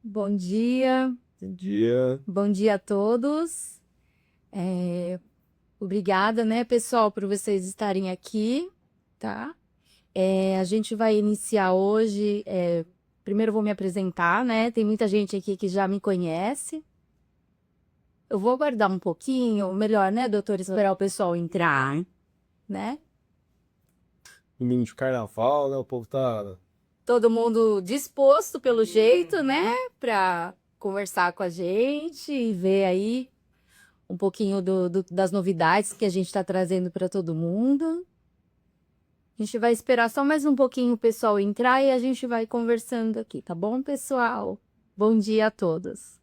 Bom dia, Bom dia. bom dia a todos. Obrigada, né, pessoal, por vocês estarem aqui, tá? A gente vai iniciar hoje. Primeiro eu vou me apresentar, né? Tem muita gente aqui que já me conhece. Eu vou aguardar um pouquinho, melhor, né, doutor, esperar o pessoal entrar, né? Domingo de carnaval, né? O povo tá. Todo mundo disposto, pelo jeito, né, para conversar com a gente e ver aí um pouquinho das novidades que a gente está trazendo para todo mundo. A gente vai esperar só mais um pouquinho o pessoal entrar e a gente vai conversando aqui, tá bom, pessoal? Bom dia a todos.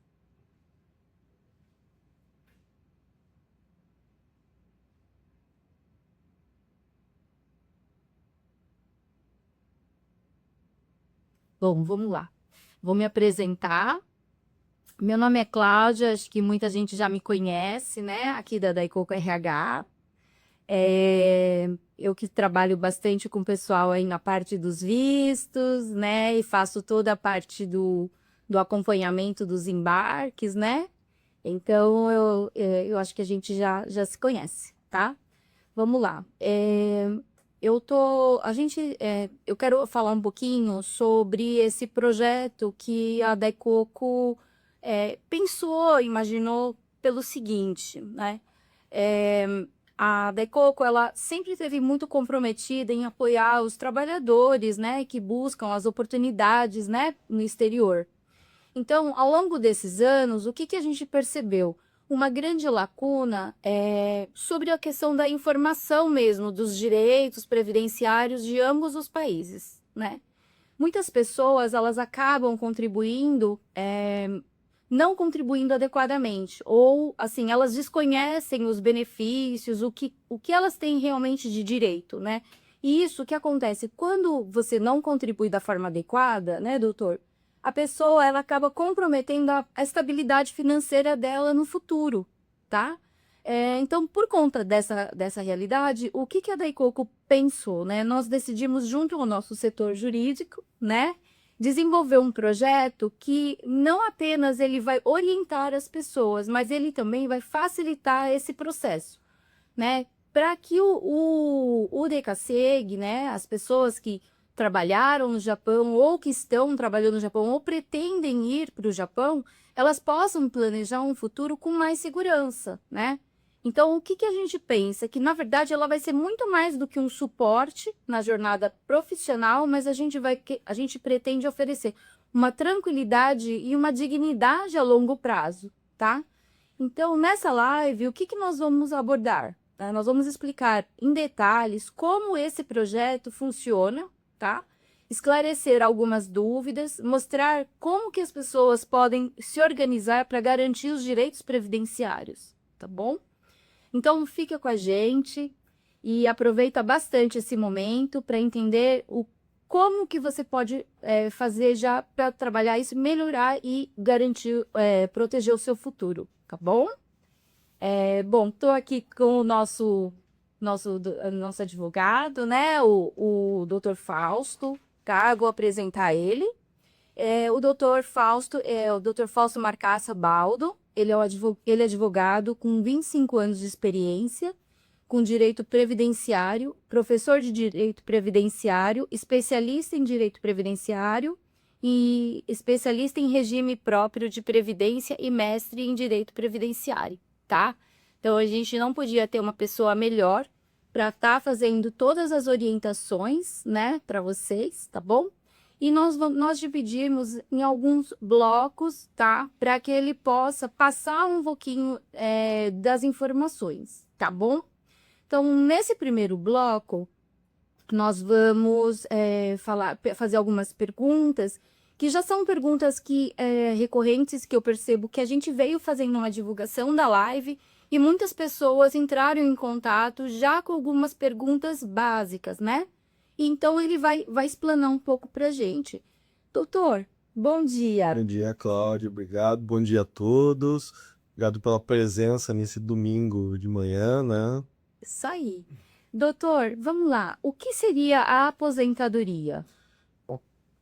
Bom, vamos lá. Vou me apresentar. Meu nome é Cláudia, acho que muita gente já me conhece, né? Aqui da Daicoco RH. Eu que trabalho bastante com o pessoal aí na parte dos vistos, né? E faço toda a parte do acompanhamento dos embarques, né? Então, eu acho que a gente já se conhece, tá? Vamos lá. Eu quero falar um pouquinho sobre esse projeto que a Decoco pensou, imaginou pelo seguinte, né? É, a Decoco, ela sempre esteve muito comprometida em apoiar os trabalhadores, né, que buscam as oportunidades, né, no exterior. Então, ao longo desses anos, o que que a gente percebeu? Uma grande lacuna sobre a questão da informação mesmo dos direitos previdenciários de ambos os países, né? Muitas pessoas, elas acabam contribuindo, não contribuindo adequadamente, ou, assim, elas desconhecem os benefícios, o que elas têm realmente de direito, né? E isso que acontece quando você não contribui da forma adequada, né, doutor? A pessoa, ela acaba comprometendo a estabilidade financeira dela no futuro, tá? Então, por conta dessa realidade, o que a Daicoco pensou, né? Nós decidimos, junto ao nosso setor jurídico, né, desenvolver um projeto que não apenas ele vai orientar as pessoas, mas ele também vai facilitar esse processo, né? Para que o DKSEG, né, as pessoas que trabalharam no Japão ou que estão trabalhando no Japão ou pretendem ir para o Japão, elas possam planejar um futuro com mais segurança, né? Então, o que que a gente pensa? Que, na verdade, ela vai ser muito mais do que um suporte na jornada profissional, mas a gente pretende oferecer uma tranquilidade e uma dignidade a longo prazo, tá? Então, nessa live, o que que nós vamos abordar? Nós vamos explicar em detalhes como esse projeto funciona, tá? Esclarecer algumas dúvidas, mostrar como que as pessoas podem se organizar para garantir os direitos previdenciários, tá bom? Então, fica com a gente e aproveita bastante esse momento para entender como que você pode fazer já para trabalhar isso, melhorar e garantir, proteger o seu futuro, tá bom? Bom, estou aqui com o nosso advogado, né? O doutor Fausto, tá? Vou apresentar ele. O doutor Fausto é o doutor Fausto Marcaça Baldo. Ele é advogado com 25 anos de experiência, com direito previdenciário, professor de direito previdenciário, especialista em direito previdenciário e especialista em regime próprio de previdência e mestre em direito previdenciário, tá? Então a gente não podia ter uma pessoa melhor para estar fazendo todas as orientações, né, para vocês, tá bom? E nós dividimos em alguns blocos, tá? Para que ele possa passar um pouquinho das informações, tá bom? Então, nesse primeiro bloco, nós vamos fazer algumas perguntas, que já são perguntas recorrentes, que eu percebo que a gente veio fazendo uma divulgação da live e muitas pessoas entraram em contato já com algumas perguntas básicas, né? Então, ele vai explanar um pouco para a gente. Doutor, bom dia. Bom dia, Cláudio. Obrigado. Bom dia a todos. Obrigado pela presença nesse domingo de manhã, né? Isso aí. Doutor, vamos lá. O que seria a aposentadoria?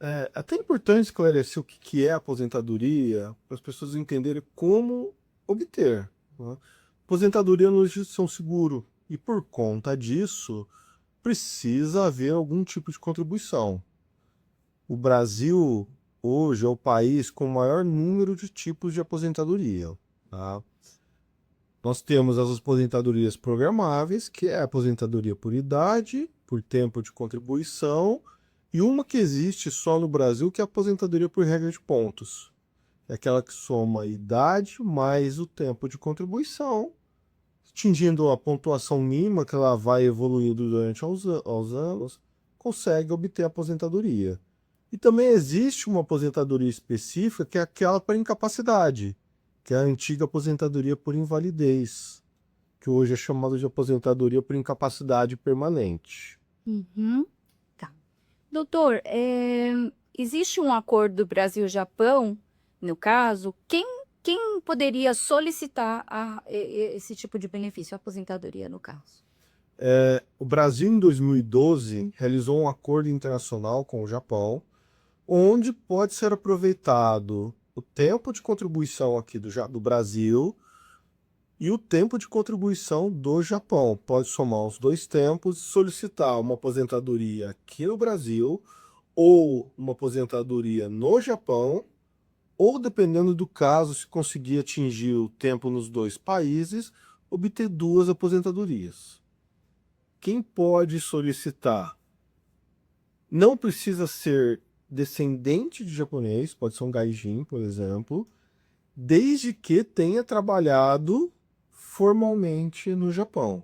É até importante esclarecer o que que é aposentadoria, para as pessoas entenderem como obter, né? Aposentadoria não existe um seguro, e por conta disso, precisa haver algum tipo de contribuição. O Brasil hoje é o país com o maior número de tipos de aposentadoria, tá? Nós temos as aposentadorias programáveis, que é a aposentadoria por idade, por tempo de contribuição, e uma que existe só no Brasil, que é a aposentadoria por regra de pontos. É aquela que soma a idade mais o tempo de contribuição, atingindo a pontuação mínima, que ela vai evoluindo durante aos anos, consegue obter a aposentadoria. E também existe uma aposentadoria específica, que é aquela para incapacidade, que é a antiga aposentadoria por invalidez, que hoje é chamada de aposentadoria por incapacidade permanente. Uhum. Tá. Doutor, existe um acordo do Brasil-Japão, no caso, quem poderia solicitar esse tipo de benefício, a aposentadoria, no caso? O Brasil, em 2012, realizou um acordo internacional com o Japão, onde pode ser aproveitado o tempo de contribuição aqui do Brasil e o tempo de contribuição do Japão. Pode somar os dois tempos e solicitar uma aposentadoria aqui no Brasil ou uma aposentadoria no Japão, ou, dependendo do caso, se conseguir atingir o tempo nos dois países, obter duas aposentadorias. Quem pode solicitar? Não precisa ser descendente de japonês, pode ser um gaijin, por exemplo, desde que tenha trabalhado formalmente no Japão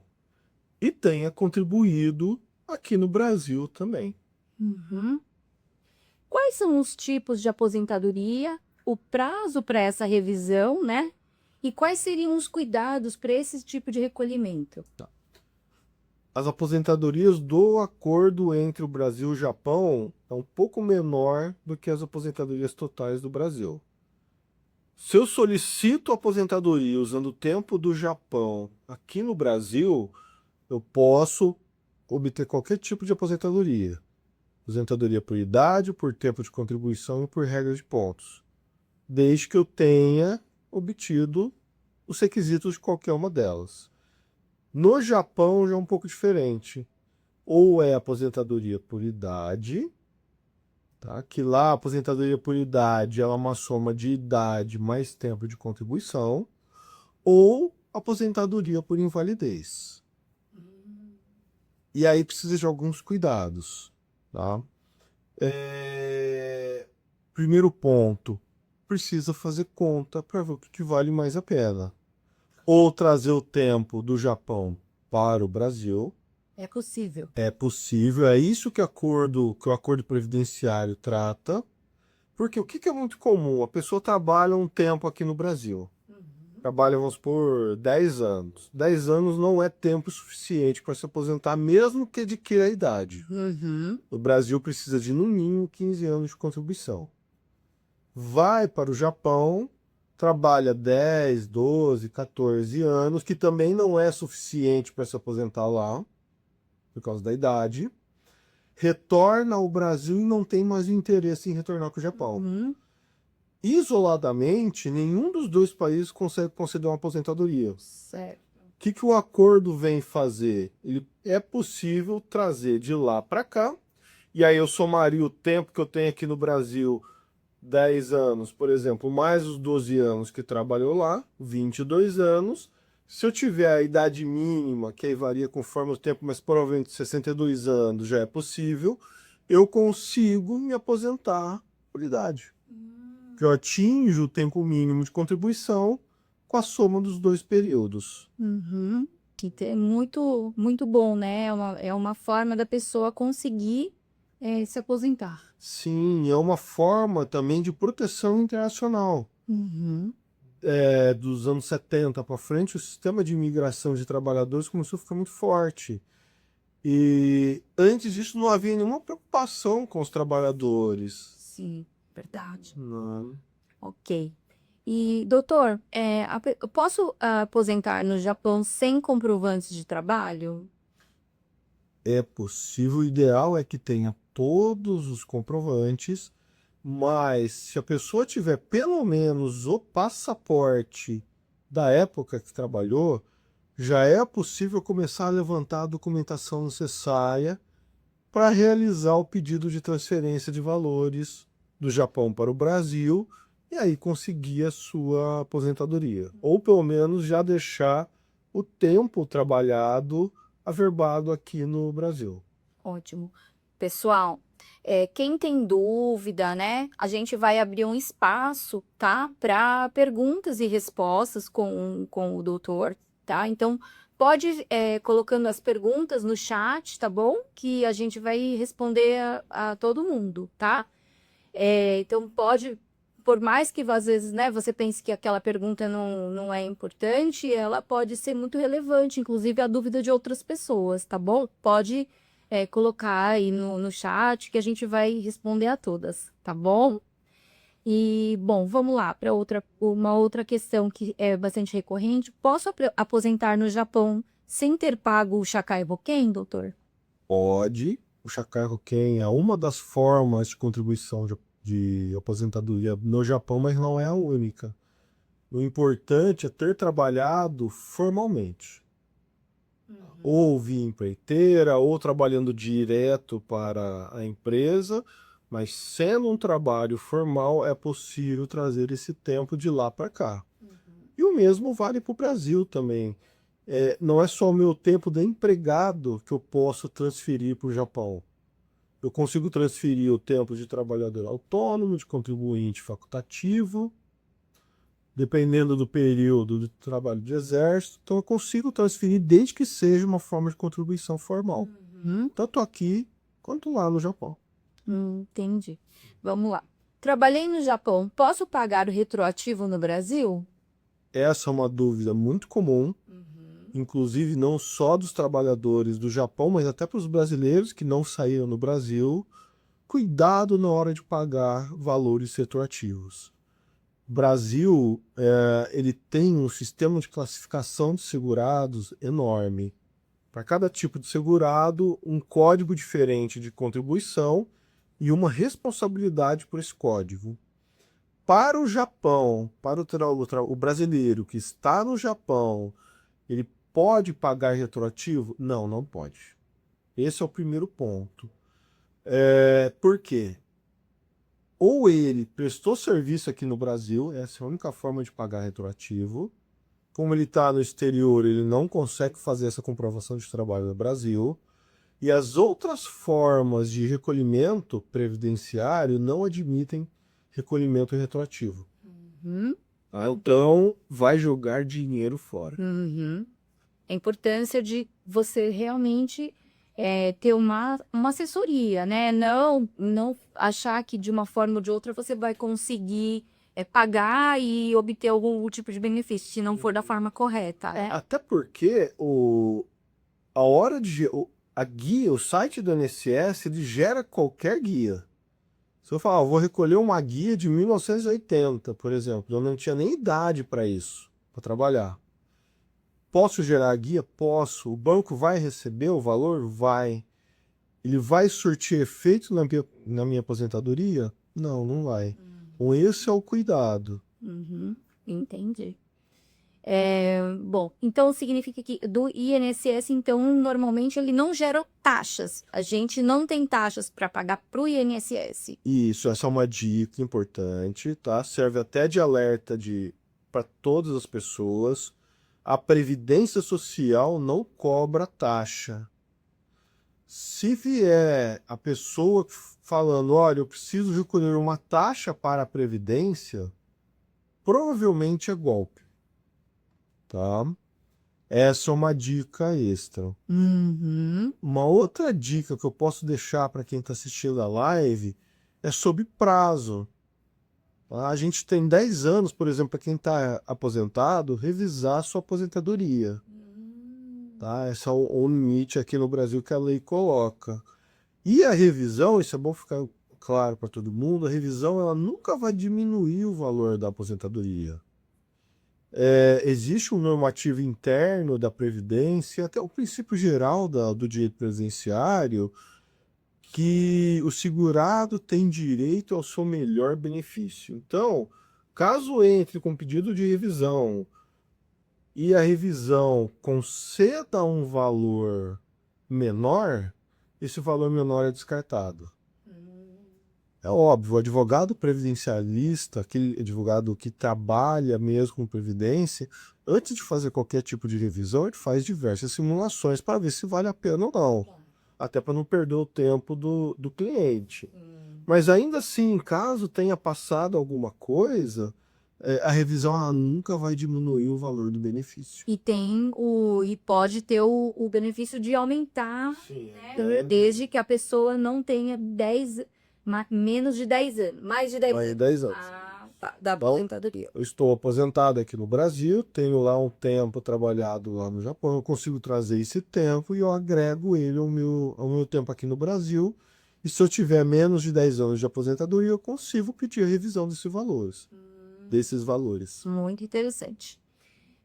e tenha contribuído aqui no Brasil também. Uhum. Quais são os tipos de aposentadoria, o prazo para essa revisão, né? E quais seriam os cuidados para esse tipo de recolhimento? As aposentadorias do acordo entre o Brasil e o Japão é um pouco menor do que as aposentadorias totais do Brasil. Se eu solicito aposentadoria usando o tempo do Japão aqui no Brasil, eu posso obter qualquer tipo de aposentadoria. Aposentadoria por idade, por tempo de contribuição e por regra de pontos, desde que eu tenha obtido os requisitos de qualquer uma delas. No Japão já é um pouco diferente. Ou é aposentadoria por idade, tá? Que lá a aposentadoria por idade é uma soma de idade mais tempo de contribuição, ou aposentadoria por invalidez. E aí precisa de alguns cuidados, tá? Primeiro ponto, precisa fazer conta para ver o que vale mais a pena. Ou trazer o tempo do Japão para o Brasil. É possível. É possível, é isso que o acordo previdenciário trata. Porque o que é muito comum? A pessoa trabalha um tempo aqui no Brasil. Trabalha, vamos por 10 anos. 10 anos não é tempo suficiente para se aposentar, mesmo que adquira a idade. Uhum. O Brasil precisa de, no mínimo, 15 anos de contribuição. Vai para o Japão, trabalha 10, 12, 14 anos, que também não é suficiente para se aposentar lá, por causa da idade. Retorna ao Brasil e não tem mais interesse em retornar para o Japão. Uhum. Isoladamente, nenhum dos dois países consegue conceder uma aposentadoria. Certo. O que o acordo vem fazer? É possível trazer de lá para cá, e aí eu somaria o tempo que eu tenho aqui no Brasil, 10 anos, por exemplo, mais os 12 anos que trabalhou lá, 22 anos. Se eu tiver a idade mínima, que aí varia conforme o tempo, mas provavelmente 62 anos já é possível, eu consigo me aposentar por idade. Que eu atinjo o tempo mínimo de contribuição com a soma dos dois períodos. Uhum. Que é muito, muito bom, né? É uma forma da pessoa conseguir se aposentar. Sim, é uma forma também de proteção internacional. Uhum. Dos anos 70 para frente, o sistema de imigração de trabalhadores começou a ficar muito forte. E antes disso não havia nenhuma preocupação com os trabalhadores. Sim, verdade. Não. Ok. E, doutor, eu posso aposentar no Japão sem comprovantes de trabalho? É possível, o ideal é que tenha todos os comprovantes, mas se a pessoa tiver pelo menos o passaporte da época que trabalhou, já é possível começar a levantar a documentação necessária para realizar o pedido de transferência de valores do Japão para o Brasil e aí conseguir a sua aposentadoria. Ou pelo menos já deixar o tempo trabalhado averbado aqui no Brasil. Ótimo. Pessoal, quem tem dúvida, né? A gente vai abrir um espaço, tá? Para perguntas e respostas com o doutor, tá? Então, pode colocando as perguntas no chat, tá bom? Que a gente vai responder a todo mundo, tá? Então, pode, por mais que às vezes, né, você pense que aquela pergunta não é importante, ela pode ser muito relevante, inclusive a dúvida de outras pessoas, tá bom? Pode colocar aí no chat que a gente vai responder a todas, tá bom? E, bom, vamos lá para uma outra questão que é bastante recorrente. Posso aposentar no Japão sem ter pago o Shakai Boken, doutor? Pode. O Shakai Hoken é uma das formas de contribuição de aposentadoria no Japão, mas não é a única. O importante é ter trabalhado formalmente. Ou via empreiteira, ou trabalhando direto para a empresa, mas sendo um trabalho formal, é possível trazer esse tempo de lá para cá. E o mesmo vale para o Brasil também. Não é só o meu tempo de empregado que eu posso transferir para o Japão. Eu consigo transferir o tempo de trabalhador autônomo, de contribuinte facultativo, dependendo do período de trabalho de exército. Então eu consigo transferir desde que seja uma forma de contribuição formal. Tanto aqui quanto lá no Japão. Entendi. Vamos lá. Trabalhei no Japão, posso pagar o retroativo no Brasil? Essa é uma dúvida muito comum, inclusive não só dos trabalhadores do Japão, mas até para os brasileiros que não saíram no Brasil. Cuidado na hora de pagar valores retroativos. O Brasil, ele tem um sistema de classificação de segurados enorme. Para cada tipo de segurado, um código diferente de contribuição e uma responsabilidade por esse código. Para o Japão, para o brasileiro que está no Japão, ele pode pagar retroativo? Não, não pode. Esse é o primeiro ponto. Por quê? Ou ele prestou serviço aqui no Brasil, essa é a única forma de pagar retroativo. Como ele está no exterior, ele não consegue fazer essa comprovação de trabalho no Brasil. E as outras formas de recolhimento previdenciário não admitem recolhimento retroativo. Então, vai jogar dinheiro fora. A importância de você realmente ter uma assessoria, né? Não achar que de uma forma ou de outra você vai conseguir pagar e obter algum tipo de benefício, se não for da forma correta. Até porque a hora de a guia, o site do INSS, ele gera qualquer guia. Se eu falar, vou recolher uma guia de 1980, por exemplo, eu não tinha nem idade para isso, para trabalhar. Posso gerar a guia? Posso. O banco vai receber o valor? Vai. Ele vai surtir efeito na minha aposentadoria? Não, não vai. Então esse é o cuidado. Entendi. Bom, então significa que do INSS, então, normalmente ele não gera taxas. A gente não tem taxas para pagar para o INSS. Isso, essa é uma dica importante, tá? Serve até de alerta para todas as pessoas. A Previdência Social não cobra taxa. Se vier a pessoa falando, olha, eu preciso recolher uma taxa para a Previdência, provavelmente é golpe, tá? Essa é uma dica extra. Uma outra dica que eu posso deixar para quem está assistindo a live é sobre prazo. A gente tem 10 anos, por exemplo, para quem está aposentado, revisar sua aposentadoria. Tá? Esse é o limite aqui no Brasil que a lei coloca. E a revisão, isso é bom ficar claro para todo mundo, a revisão ela nunca vai diminuir o valor da aposentadoria. Existe um normativo interno da Previdência, até o princípio geral do direito previdenciário, que o segurado tem direito ao seu melhor benefício. Então, caso entre com pedido de revisão e a revisão conceda um valor menor, esse valor menor é descartado. É óbvio, o advogado previdencialista, aquele advogado que trabalha mesmo com previdência, antes de fazer qualquer tipo de revisão, ele faz diversas simulações para ver se vale a pena ou não. Até para não perder o tempo do cliente. Mas ainda assim, caso tenha passado alguma coisa, a revisão ela nunca vai diminuir o valor do benefício. E pode ter o benefício de aumentar, Sim, desde que a pessoa não tenha menos de 10 anos, mais de 10 Vai anos. 10 anos. Tá, da Então, aposentadoria. eu estou aposentado aqui no Brasil, tenho lá um tempo trabalhado lá no Japão, eu consigo trazer esse tempo e eu agrego ele ao meu tempo aqui no Brasil. E se eu tiver menos de 10 anos de aposentadoria, eu consigo pedir a revisão desses valores. Muito interessante.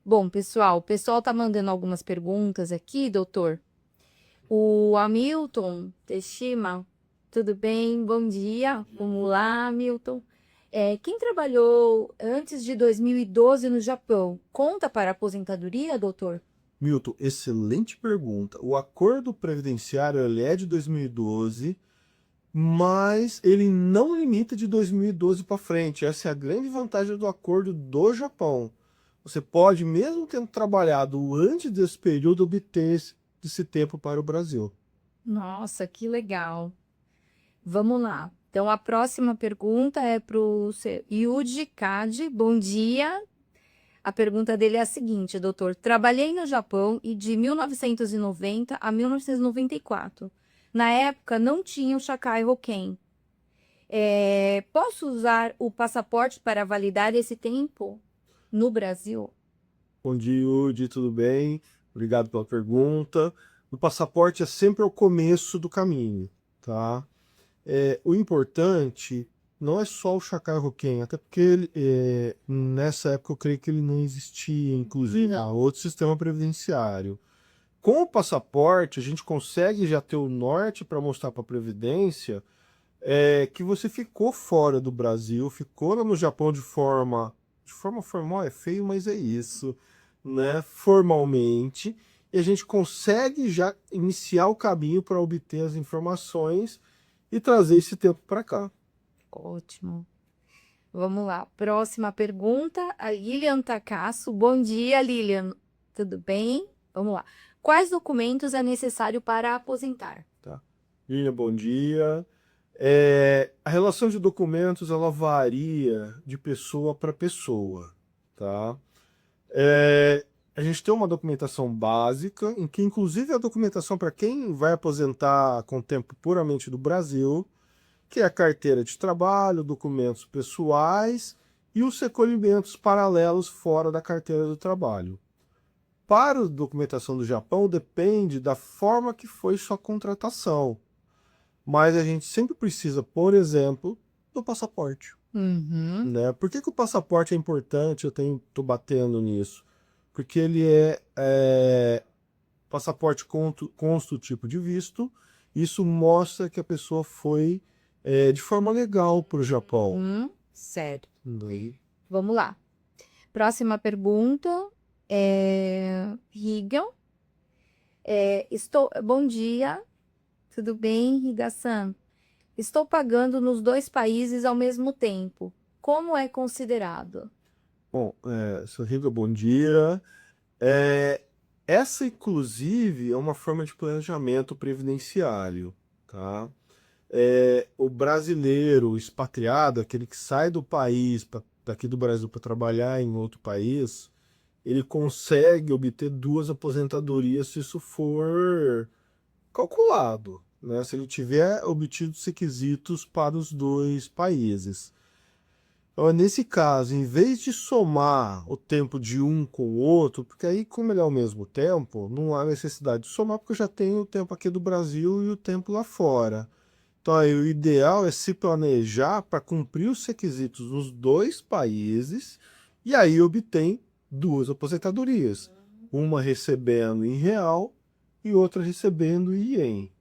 Bom, pessoal, o pessoal tá mandando algumas perguntas aqui, doutor. O Hamilton Teshima, tudo bem? Bom dia. Vamos lá, Hamilton. Quem trabalhou antes de 2012 no Japão, conta para a aposentadoria, doutor? Milton, excelente pergunta. O acordo previdenciário ele é de 2012, mas ele não limita de 2012 para frente. Essa é a grande vantagem do acordo do Japão. Você pode, mesmo tendo trabalhado antes desse período, obter esse tempo para o Brasil. Nossa, que legal. Vamos lá. Então, a próxima pergunta é para o Yuji Kadi. Bom dia. A pergunta dele é a seguinte, doutor. Trabalhei no Japão e de 1990 a 1994. Na época, não tinha o Shakai Hoken. Posso usar o passaporte para validar esse tempo no Brasil? Bom dia, Yudi, tudo bem? Obrigado pela pergunta. O passaporte é sempre o começo do caminho, tá? O importante não é só o Shakai Hoken, até porque nessa época eu creio que ele não existia, inclusive, outro sistema previdenciário. Com o passaporte, a gente consegue já ter o norte para mostrar para a Previdência que você ficou fora do Brasil, ficou lá no Japão de forma formal, é feio, mas é isso, né? Formalmente, e a gente consegue já iniciar o caminho para obter as informações e trazer esse tempo para cá. Ótimo. Vamos lá. Próxima pergunta, a Lilian Takasso. Bom dia, Lilian. Tudo bem? Vamos lá. Quais documentos é necessário para aposentar? Tá. Lilian, bom dia. A relação de documentos ela varia de pessoa para pessoa, tá? A gente tem uma documentação básica, em que inclusive a documentação para quem vai aposentar com tempo puramente do Brasil, que é a carteira de trabalho, documentos pessoais e os recolhimentos paralelos fora da carteira do trabalho. Para a documentação do Japão, depende da forma que foi sua contratação. Mas a gente sempre precisa, por exemplo, do passaporte. Né? Por que o passaporte é importante? Eu estou batendo nisso. Porque ele passaporte consta o tipo de visto. Isso mostra que a pessoa foi de forma legal para o Japão. Certo. Daí. Vamos lá. Próxima pergunta é Higel. Bom dia. Tudo bem, Higa-san? Estou pagando nos 2 países ao mesmo tempo. Como é considerado? Bom, Sorriga, bom dia. Essa, inclusive, é uma forma de planejamento previdenciário, tá? O brasileiro, o expatriado, aquele que sai do país, daqui do Brasil para trabalhar em outro país, ele consegue obter 2 aposentadorias se isso for calculado, né? Se ele tiver obtido os requisitos para os 2 países. Então, nesse caso, em vez de somar o tempo de um com o outro, porque aí, como ele é ao mesmo tempo, não há necessidade de somar, porque eu já tenho o tempo aqui do Brasil e o tempo lá fora. Então, aí, o ideal é se planejar para cumprir os requisitos nos 2 países, e aí obtém 2 aposentadorias. Uma recebendo em real e outra recebendo em ien.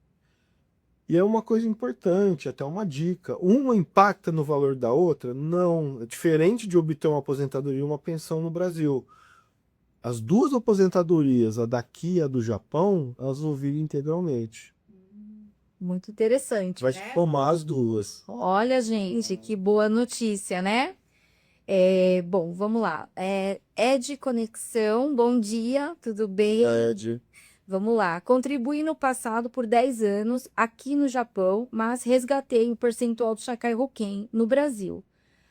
E é uma coisa importante, até uma dica. Uma impacta no valor da outra? Não. É diferente de obter uma aposentadoria e uma pensão no Brasil. As duas aposentadorias, a daqui e a do Japão, elas vão vir integralmente. Muito interessante, Vai né? somar as duas. Olha, gente, que boa notícia, né? Bom, vamos lá. Ed Conexão, bom dia, tudo bem? Ed. Vamos lá. Contribuí no passado por 10 anos aqui no Japão, mas resgatei o percentual do Sakai Roken no Brasil.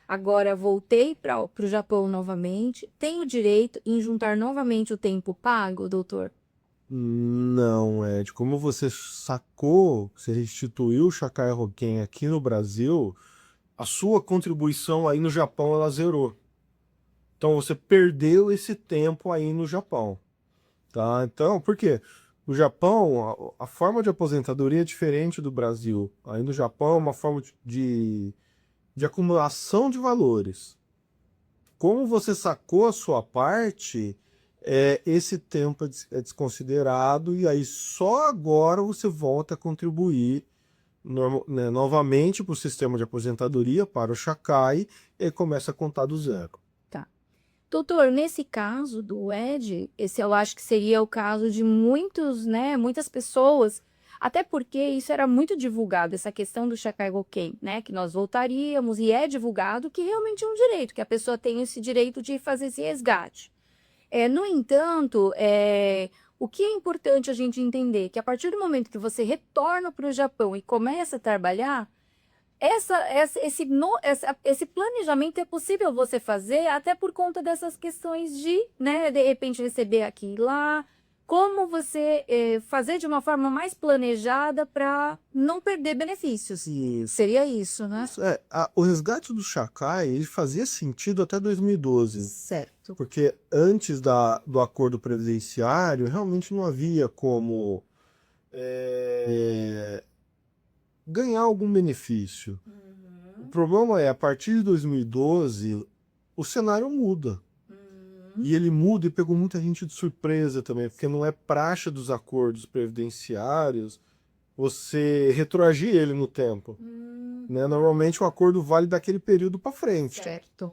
Agora voltei para o Japão novamente. Tenho direito em juntar novamente o tempo pago, doutor? Não, Ed. Como você sacou, você restituiu o Shakai Hoken aqui no Brasil, a sua contribuição aí no Japão ela zerou. Então você perdeu esse tempo aí no Japão, tá? Então, por quê? No Japão, a forma de aposentadoria é diferente do Brasil. Aí no Japão é uma forma de acumulação de valores. Como você sacou a sua parte, esse tempo é desconsiderado e aí só agora você volta a contribuir né, novamente para o sistema de aposentadoria, para o Shakai, e começa a contar do zero. Tá. Doutor, nesse caso do Ed, esse eu acho que seria o caso de muitos, né, muitas pessoas, até porque isso era muito divulgado, essa questão do Shakai Roken, né, que nós voltaríamos, e é divulgado que realmente é um direito, que a pessoa tem esse direito de fazer esse resgate. No entanto, o que é importante a gente entender? Que a partir do momento que você retorna para o Japão e começa a trabalhar, esse planejamento é possível você fazer até por conta dessas questões de, né, de repente receber aqui e lá, como você fazer de uma forma mais planejada para não perder benefícios. Isso. Seria isso, né? O resgate do Shakai ele fazia sentido até 2012. Certo. Porque antes do acordo previdenciário, realmente não havia como ganhar algum benefício. O problema é, a partir de 2012, o cenário muda. E ele muda e pegou muita gente de surpresa também, porque não é praxe dos acordos previdenciários você retroagir ele no tempo. Né? Normalmente o acordo vale daquele período para frente. Certo.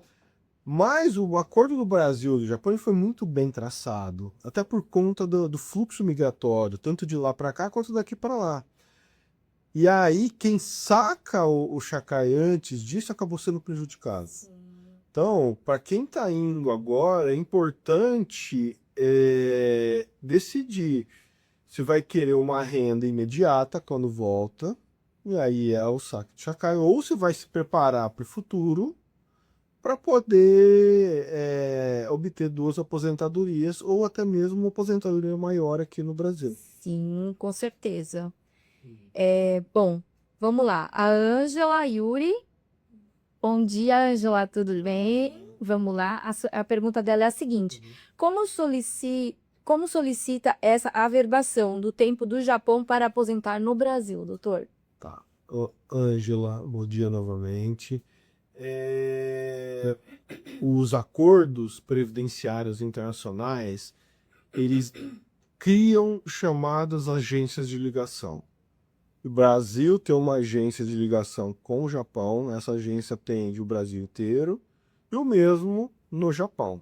Mas o acordo do Brasil e do Japão ele foi muito bem traçado, até por conta do fluxo migratório, tanto de lá para cá quanto daqui para lá. E aí, quem saca o Shakai antes disso acabou sendo prejudicado. Então, para quem está indo agora, é importante decidir se vai querer uma renda imediata quando volta, e aí é o saque de Shakai, ou se vai se preparar para o futuro para poder obter duas aposentadorias ou até mesmo uma aposentadoria maior aqui no Brasil. Sim, com certeza. Bom, vamos lá. A Ângela Yuri. Bom dia, Ângela, tudo bem? Vamos lá. A pergunta dela é a seguinte: como solicita essa averbação do tempo do Japão para aposentar no Brasil, doutor? Tá. Ângela, bom dia novamente. Os acordos previdenciários internacionais, eles criam chamadas agências de ligação. O Brasil tem uma agência de ligação com o Japão, essa agência atende o Brasil inteiro, e o mesmo no Japão,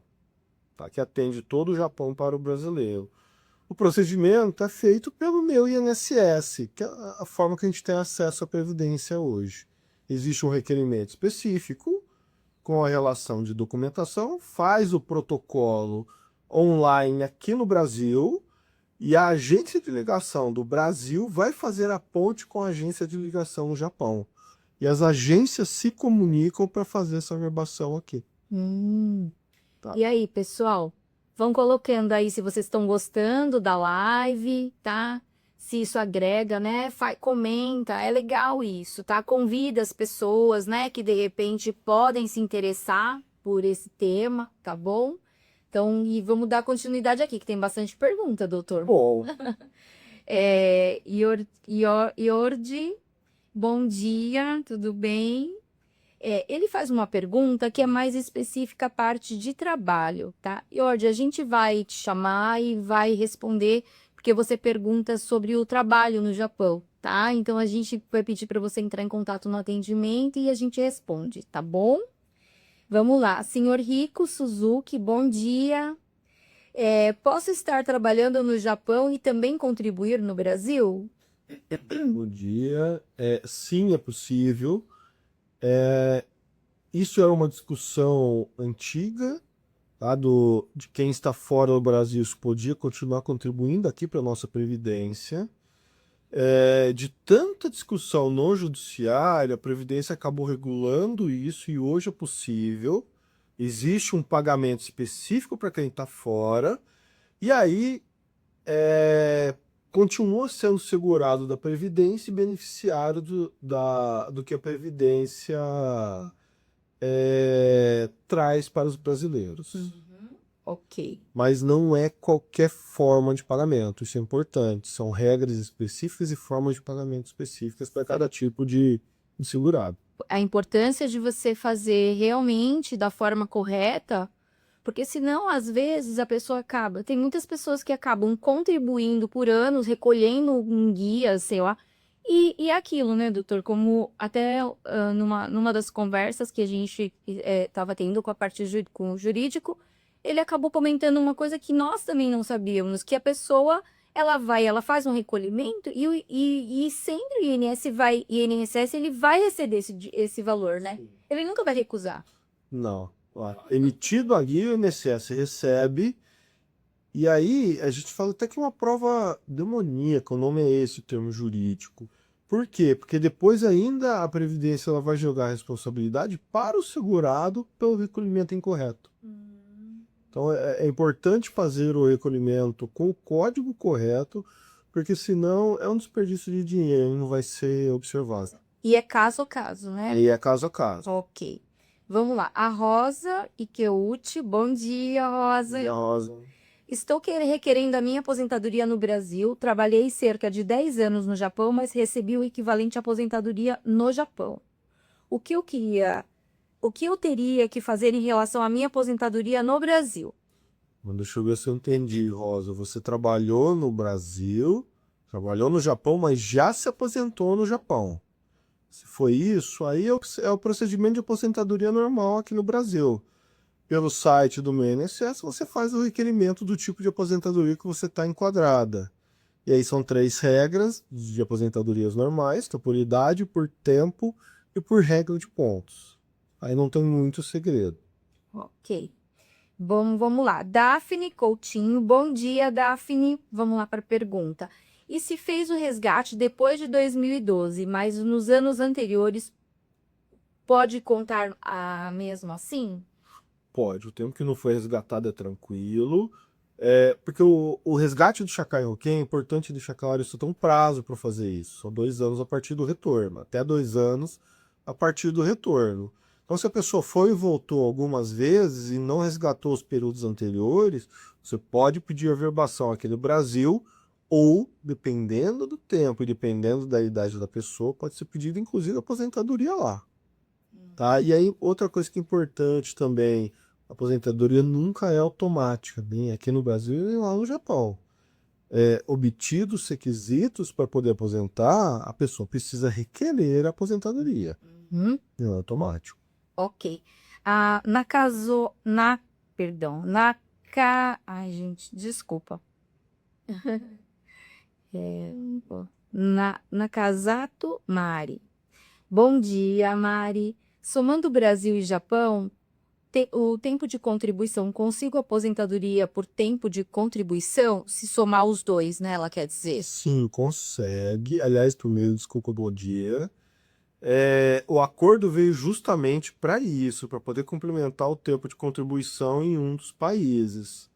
tá? Que atende todo o Japão para o brasileiro. O procedimento é feito pelo meu INSS, que é a forma que a gente tem acesso à Previdência hoje. Existe um requerimento específico com a relação de documentação, faz o protocolo online aqui no Brasil, e a agência de ligação do Brasil vai fazer a ponte com a agência de ligação no Japão. E as agências se comunicam para fazer essa averbação aqui. Tá. E aí, pessoal? Vão colocando aí se vocês estão gostando da live, tá? Se isso agrega, né? Comenta, é legal isso, tá? Convida as pessoas, né? Que de repente podem se interessar por esse tema, tá bom? Então, e vamos dar continuidade aqui, que tem bastante pergunta, doutor. Bom. Iordi, bom dia, tudo bem? Ele faz uma pergunta que é mais específica à parte de trabalho, tá? Iordi, a gente vai te chamar e vai responder, porque você pergunta sobre o trabalho no Japão, tá? Então a gente vai pedir para você entrar em contato no atendimento e a gente responde, tá bom? Vamos lá. Senhor Rico Suzuki, bom dia. Posso estar trabalhando no Japão e também contribuir no Brasil? Bom dia. Sim, é possível. Isso era uma discussão antiga, tá? De quem está fora do Brasil se podia continuar contribuindo aqui para a nossa Previdência. De tanta discussão no judiciário, a Previdência acabou regulando isso e hoje é possível. Existe um pagamento específico para quem está fora, e aí continua sendo segurado da Previdência e beneficiário do que a Previdência traz para os brasileiros. Ok. Mas não é qualquer forma de pagamento, isso é importante. São regras específicas e formas de pagamento específicas para cada tipo de segurado. A importância de você fazer realmente da forma correta, porque senão, às vezes, a pessoa acaba. Tem muitas pessoas que acabam contribuindo por anos, recolhendo um guia, sei lá. E é aquilo, né, doutor? Como até numa das conversas que a gente estava tendo com a parte com o jurídico, ele acabou comentando uma coisa que nós também não sabíamos, que a pessoa ela faz um recolhimento e sempre o INSS ele vai receber esse valor, né? Ele nunca vai recusar. Não. Ó, emitido a guia, o INSS recebe, e aí a gente fala até que é uma prova demoníaca, o nome é esse, o termo jurídico. Por quê? Porque depois ainda a Previdência ela vai jogar a responsabilidade para o segurado pelo recolhimento incorreto. Então é importante fazer o recolhimento com o código correto, porque senão é um desperdício de dinheiro e não vai ser observado. E é caso a caso, né? E é caso a caso. Ok. Vamos lá. A Rosa Ikeuchi. Bom dia, Rosa. E a Rosa, Estou requerendo a minha aposentadoria no Brasil. Trabalhei cerca de 10 anos no Japão, mas recebi o equivalente à aposentadoria no Japão. O que eu teria que fazer em relação à minha aposentadoria no Brasil? deixa eu ver se eu entendi, Rosa. Você trabalhou no Brasil, trabalhou no Japão, mas já se aposentou no Japão. Se foi isso, aí é o procedimento de aposentadoria normal aqui no Brasil. Pelo site do meu INSS, você faz o requerimento do tipo de aposentadoria que você está enquadrada. E aí são 3 regras de aposentadorias normais, que é por idade, por tempo e por regra de pontos. Aí não tem muito segredo. Ok. Bom, vamos lá. Daphne Coutinho. Bom dia, Daphne. Vamos lá para a pergunta. E se fez o resgate depois de 2012, mas nos anos anteriores, pode contar mesmo assim? Pode, o tempo que não foi resgatado é tranquilo. Porque o resgate do Shakain-hoken é importante deixar claro, isso tem um prazo para fazer isso. São 2 anos a partir do retorno, até 2 anos a partir do retorno. Então, se a pessoa foi e voltou algumas vezes e não resgatou os períodos anteriores, você pode pedir a averbação aqui no Brasil, ou, dependendo do tempo e dependendo da idade da pessoa, pode ser pedido inclusive aposentadoria lá. Tá? E aí, outra coisa que é importante também, a aposentadoria nunca é automática, nem aqui no Brasil nem lá no Japão. Obtidos os requisitos para poder aposentar, a pessoa precisa requerer a aposentadoria. Não é automático. Ok. Perdão, ai, gente, desculpa. Nakazato Mari. Bom dia, Mari. Somando Brasil e Japão, o tempo de contribuição, consigo aposentadoria por tempo de contribuição? Se somar os dois, né? Ela quer dizer. Sim, consegue. Aliás, primeiro, desculpa, bom dia. O acordo veio justamente para isso, para poder complementar o tempo de contribuição em um dos países.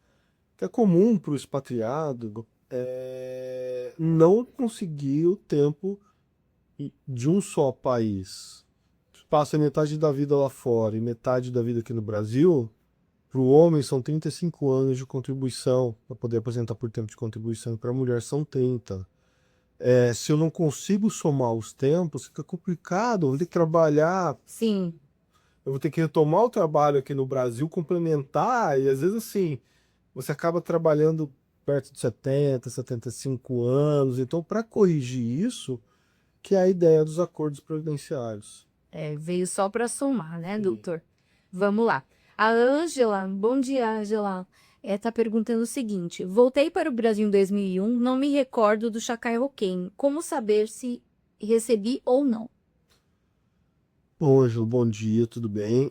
Que é comum para o expatriado não conseguir o tempo de um só país. Passa metade da vida lá fora e metade da vida aqui no Brasil. Para o homem são 35 anos de contribuição para poder aposentar por tempo de contribuição, e para a mulher são 30. Se eu não consigo somar os tempos, fica complicado, eu vou ter que trabalhar. Sim. Eu vou ter que retomar o trabalho aqui no Brasil, complementar, e às vezes assim, você acaba trabalhando perto de 70, 75 anos. Então, para corrigir isso, que é a ideia dos acordos previdenciários. Veio só para somar, né, Sim. doutor? Vamos lá. A Ângela, bom dia, Ângela. Tá perguntando o seguinte: voltei para o Brasil em 2001, não me recordo do Chacai Roquem. Como saber se recebi ou não? Bom, Ângelo, bom dia, tudo bem?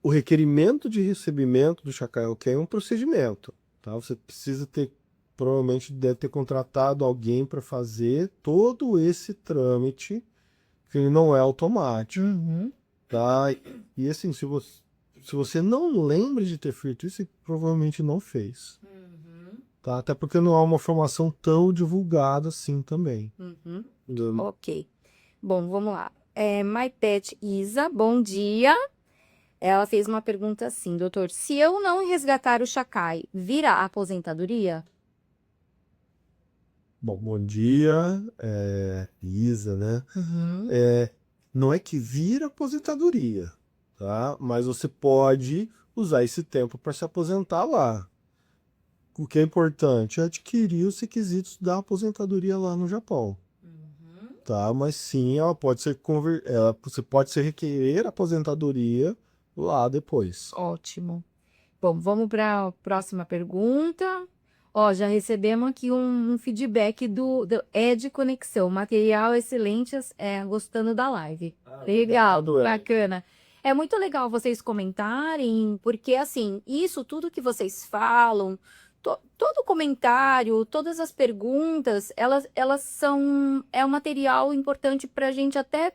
O requerimento de recebimento do Chacairoquém é um procedimento, tá? Você precisa ter, provavelmente deve ter contratado alguém para fazer todo esse trâmite, que ele não é automático, tá? E assim, se você não lembra de ter feito isso, você provavelmente não fez, tá? Até porque não é uma formação tão divulgada assim também. Ok. Bom, vamos lá. My Pet Isa, bom dia. Ela fez uma pergunta assim, doutor: se eu não resgatar o Chacai, vira aposentadoria? Bom, bom dia, Isa, né? Não é que vira aposentadoria, tá? Mas você pode usar esse tempo para se aposentar lá. O que é importante é adquirir os requisitos da aposentadoria lá no Japão, tá? Mas sim, ela pode ser você pode se requerer aposentadoria lá depois. Ótimo. Bom, vamos para a próxima pergunta. Ó, já recebemos aqui um feedback do Ed Conexão. Material excelente, gostando da live. Legal, obrigado, Ed. bacana. É muito legal vocês comentarem, porque assim, isso tudo que vocês falam, todo comentário, todas as perguntas, elas são, um material importante para a gente até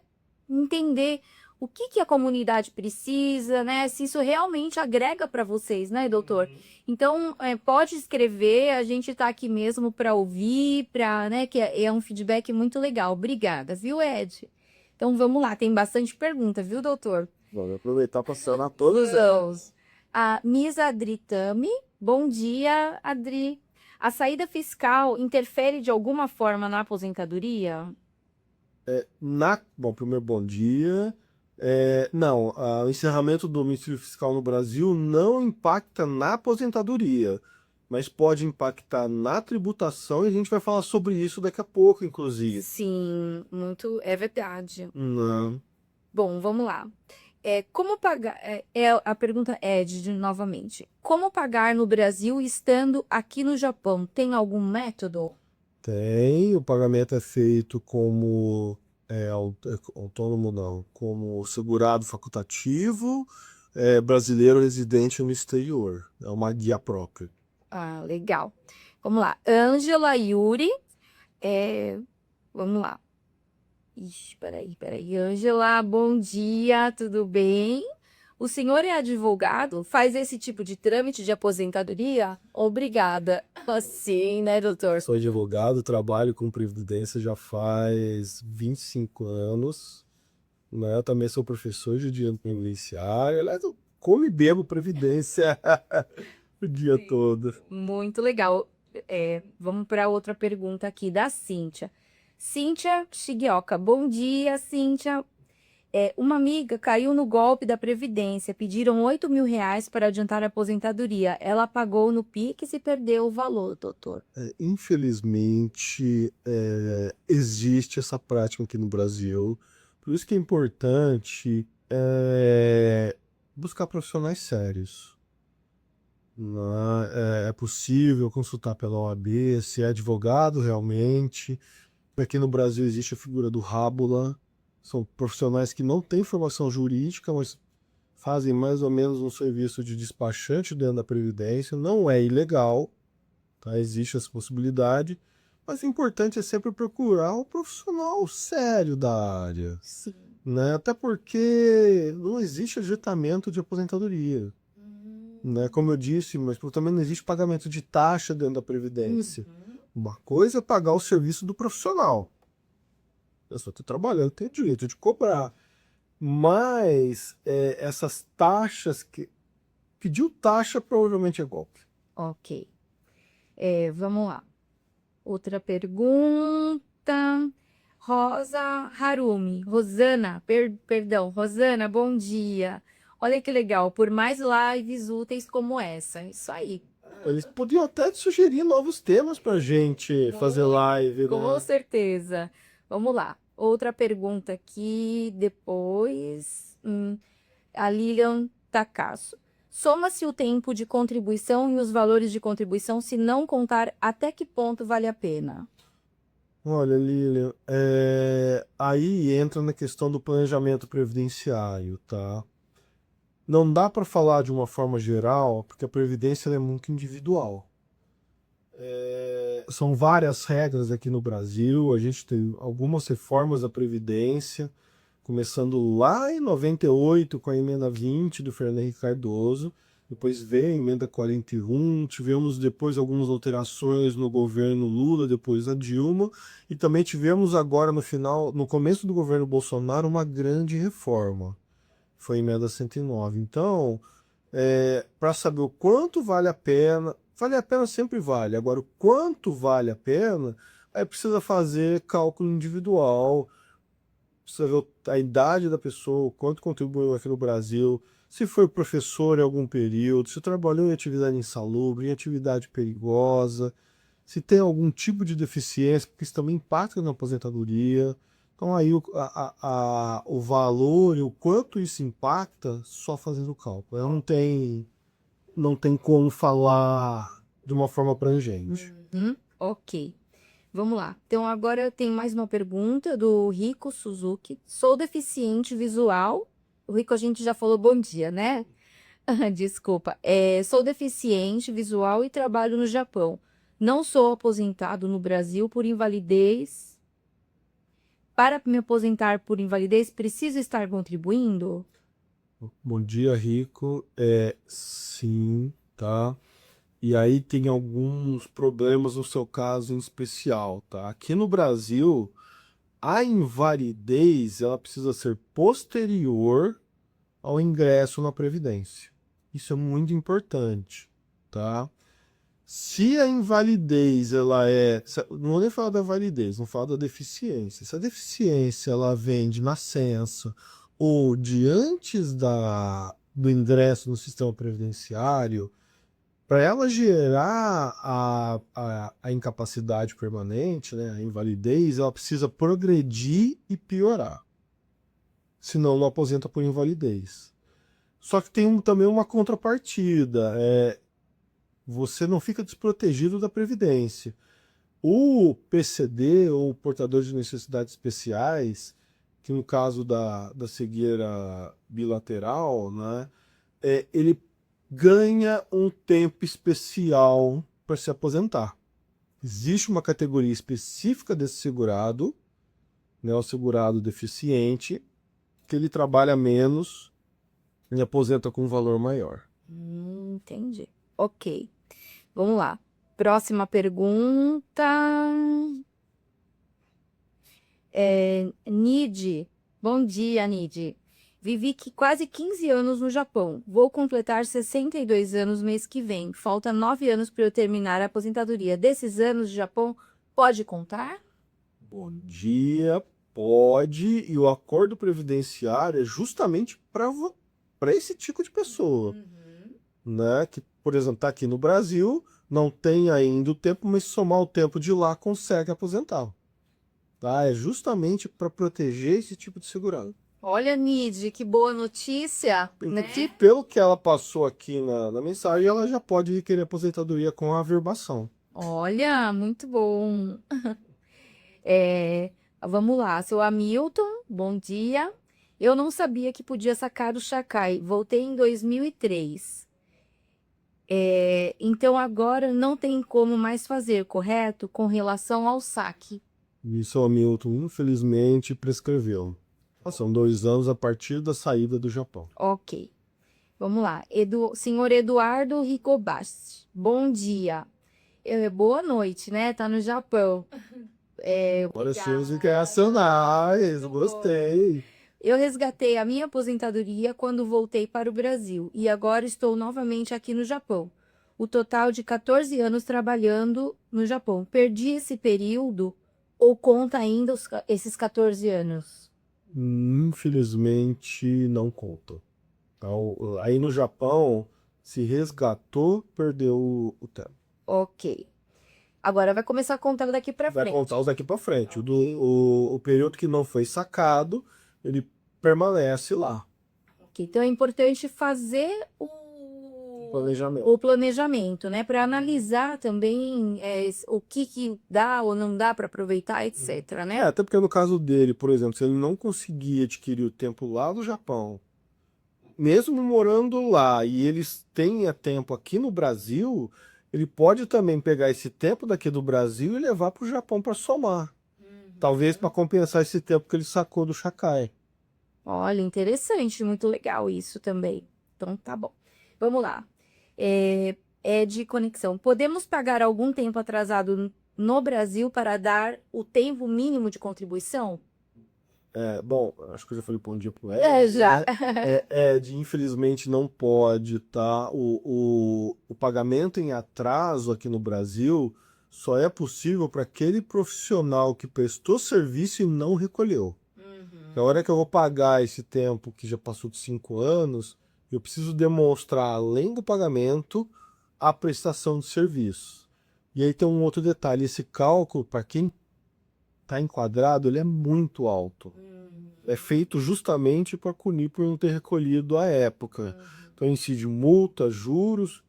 entender o que a comunidade precisa, né? Se isso realmente agrega para vocês, né, doutor? Então, pode escrever, a gente está aqui mesmo para ouvir, né, que é um feedback muito legal. Obrigada, viu, Ed? Então, vamos lá, tem bastante pergunta, viu, doutor? Vamos aproveitar para sanar todas. Vamos. A Miss Adri Tami, bom dia, Adri. A saída fiscal interfere de alguma forma na aposentadoria? Bom, primeiro, bom dia. Não, o encerramento do domicílio fiscal no Brasil não impacta na aposentadoria, mas pode impactar na tributação e a gente vai falar sobre isso daqui a pouco, inclusive. Sim, é verdade. Não. Bom, vamos lá. Como pagar? A pergunta é novamente. Como pagar no Brasil estando aqui no Japão? Tem algum método? Tem, o pagamento é feito como autônomo, não, como segurado facultativo, brasileiro residente no exterior. É uma guia própria. Ah, legal. Vamos lá. Ângela Yuri. Vamos lá. Ixi, peraí. Ângela, bom dia, tudo bem? O senhor é advogado? Faz esse tipo de trâmite de aposentadoria? Obrigada. Assim, né, doutor? Sou advogado, trabalho com previdência já faz 25 anos, né? Eu também sou professor de direito previdenciário. Aliás, eu como e bebo previdência o dia todo. Muito legal. Vamos para outra pergunta aqui da Cíntia. Cíntia Shigioka. Bom dia, Cíntia. Uma amiga caiu no golpe da Previdência. Pediram 8 mil reais para adiantar a aposentadoria. Ela pagou no Pix e perdeu o valor, doutor. Infelizmente, existe essa prática aqui no Brasil. Por isso que é importante buscar profissionais sérios. É possível consultar pela OAB, se é advogado realmente. Aqui no Brasil existe a figura do rábula. São profissionais que não têm formação jurídica, mas fazem mais ou menos um serviço de despachante dentro da Previdência. Não é ilegal, tá? Existe essa possibilidade. Mas o importante é sempre procurar um profissional sério da área. Sim. Né? Até porque não existe adiantamento de aposentadoria. Né? Como eu disse, mas também não existe pagamento de taxa dentro da Previdência. Uma coisa é pagar o serviço do profissional. Eu só estou trabalhando, tenho direito de cobrar. Mas essas taxas pediu taxa provavelmente é golpe. Ok. Vamos lá. Outra pergunta. Rosa Harumi. Rosana, perdão. Rosana, bom dia. Olha que legal. Por mais lives úteis como essa. Isso aí. Eles podiam até sugerir novos temas pra gente fazer live, Com né? certeza. Vamos lá. Outra pergunta aqui depois. A Lilian Takasso. Soma-se o tempo de contribuição e os valores de contribuição se não contar até que ponto vale a pena? Olha, Lilian, aí entra na questão do planejamento previdenciário, tá? Não dá para falar de uma forma geral, porque a previdência ela é muito individual. São várias regras aqui no Brasil, a gente tem algumas reformas da Previdência, começando lá em 98 com a emenda 20 do Fernando Henrique Cardoso, depois veio a emenda 41, tivemos depois algumas alterações no governo Lula, depois a Dilma, e também tivemos agora no começo do governo Bolsonaro, uma grande reforma, foi a emenda 109. Então, para saber o quanto vale a pena sempre vale, agora o quanto vale a pena, aí precisa fazer cálculo individual, precisa ver a idade da pessoa, o quanto contribuiu aqui no Brasil, se foi professor em algum período, se trabalhou em atividade insalubre, em atividade perigosa, se tem algum tipo de deficiência, porque isso também impacta na aposentadoria. Então aí o valor e o quanto isso impacta só fazendo o cálculo. Não tem como falar de uma forma abrangente. Ok. Vamos lá. Então, agora tem mais uma pergunta do Rico Suzuki. Sou deficiente visual. O Rico, a gente já falou bom dia, né? Desculpa. Sou deficiente visual e trabalho no Japão. Não sou aposentado no Brasil por invalidez. Para me aposentar por invalidez, preciso estar contribuindo? Bom dia, Rico. Sim, tá? E aí tem alguns problemas no seu caso em especial, tá? Aqui no Brasil, a invalidez ela precisa ser posterior ao ingresso na Previdência. Isso é muito importante, tá? Se a invalidez não vou nem falar da validez, não falo da deficiência. Se a deficiência ela vem de nascença ou de antes do ingresso no sistema previdenciário, para ela gerar a incapacidade permanente, né, a invalidez, ela precisa progredir e piorar. Senão não aposenta por invalidez. Só que tem também uma contrapartida. Você não fica desprotegido da Previdência. O PCD, ou portador de necessidades especiais, que no caso da cegueira bilateral, né, ele ganha um tempo especial para se aposentar. Existe uma categoria específica desse segurado, né, o segurado deficiente, que ele trabalha menos e aposenta com um valor maior. Entendi. Ok. Vamos lá. Próxima pergunta. Nid. Bom dia, Nid. Vivi quase 15 anos no Japão. Vou completar 62 anos mês que vem. Falta 9 anos para eu terminar a aposentadoria. Desses anos de Japão, pode contar? Bom dia, pode, e o acordo previdenciário é justamente para esse tipo de pessoa, né? Que, por exemplo, está aqui no Brasil, não tem ainda o tempo, mas se somar o tempo de lá, consegue aposentar. Tá? É justamente para proteger esse tipo de segurado. Olha, Nid, que boa notícia, né? E pelo que ela passou aqui na mensagem, ela já pode requerer aposentadoria com averbação. Olha, muito bom. Vamos lá, seu Hamilton, bom dia. Eu não sabia que podia sacar o Chacai. Voltei em 2003. Então agora não tem como mais fazer, correto? Com relação ao saque. Isso o Hamilton, infelizmente, prescreveu. São 2 anos a partir da saída do Japão. Ok. Vamos lá. Senhor Eduardo Ricobashi. Bom dia. Boa noite, né? Tá no Japão. Olha, seus internacionais, gostei. Eu resgatei a minha aposentadoria quando voltei para o Brasil e agora estou novamente aqui no Japão. O total de 14 anos trabalhando no Japão. Perdi esse período ou conta ainda esses 14 anos? Infelizmente, não conta. Então, aí no Japão, Se resgatou, perdeu o tempo. Ok. Agora vai começar a contar daqui para Vai frente. contar os daqui para frente. O período que não foi sacado, ele permanece lá. Ok, então é importante fazer Planejamento. o planejamento, né? Para analisar também o que dá ou não dá para aproveitar, etc, né? Até porque no caso dele, por exemplo, se ele não conseguir adquirir o tempo lá do Japão, mesmo morando lá e eles tenha tempo aqui no Brasil, ele pode também pegar esse tempo daqui do Brasil e levar para o Japão para somar. Talvez para compensar esse tempo que ele sacou do Shakai. Olha, interessante, muito legal isso também. Então tá bom. Vamos lá. É de conexão. Podemos pagar algum tempo atrasado no Brasil para dar o tempo mínimo de contribuição? Bom, acho que eu já falei bom dia pro Já. né? Ed, infelizmente não pode, tá? O pagamento em atraso aqui no Brasil só é possível para aquele profissional que prestou serviço e não recolheu. Na hora que eu vou pagar esse tempo que já passou de 5 anos, eu preciso demonstrar, além do pagamento, a prestação de serviço. E aí tem um outro detalhe, esse cálculo, para quem está enquadrado, ele é muito alto. É feito justamente para punir por não ter recolhido à época. Então incide multa, juros,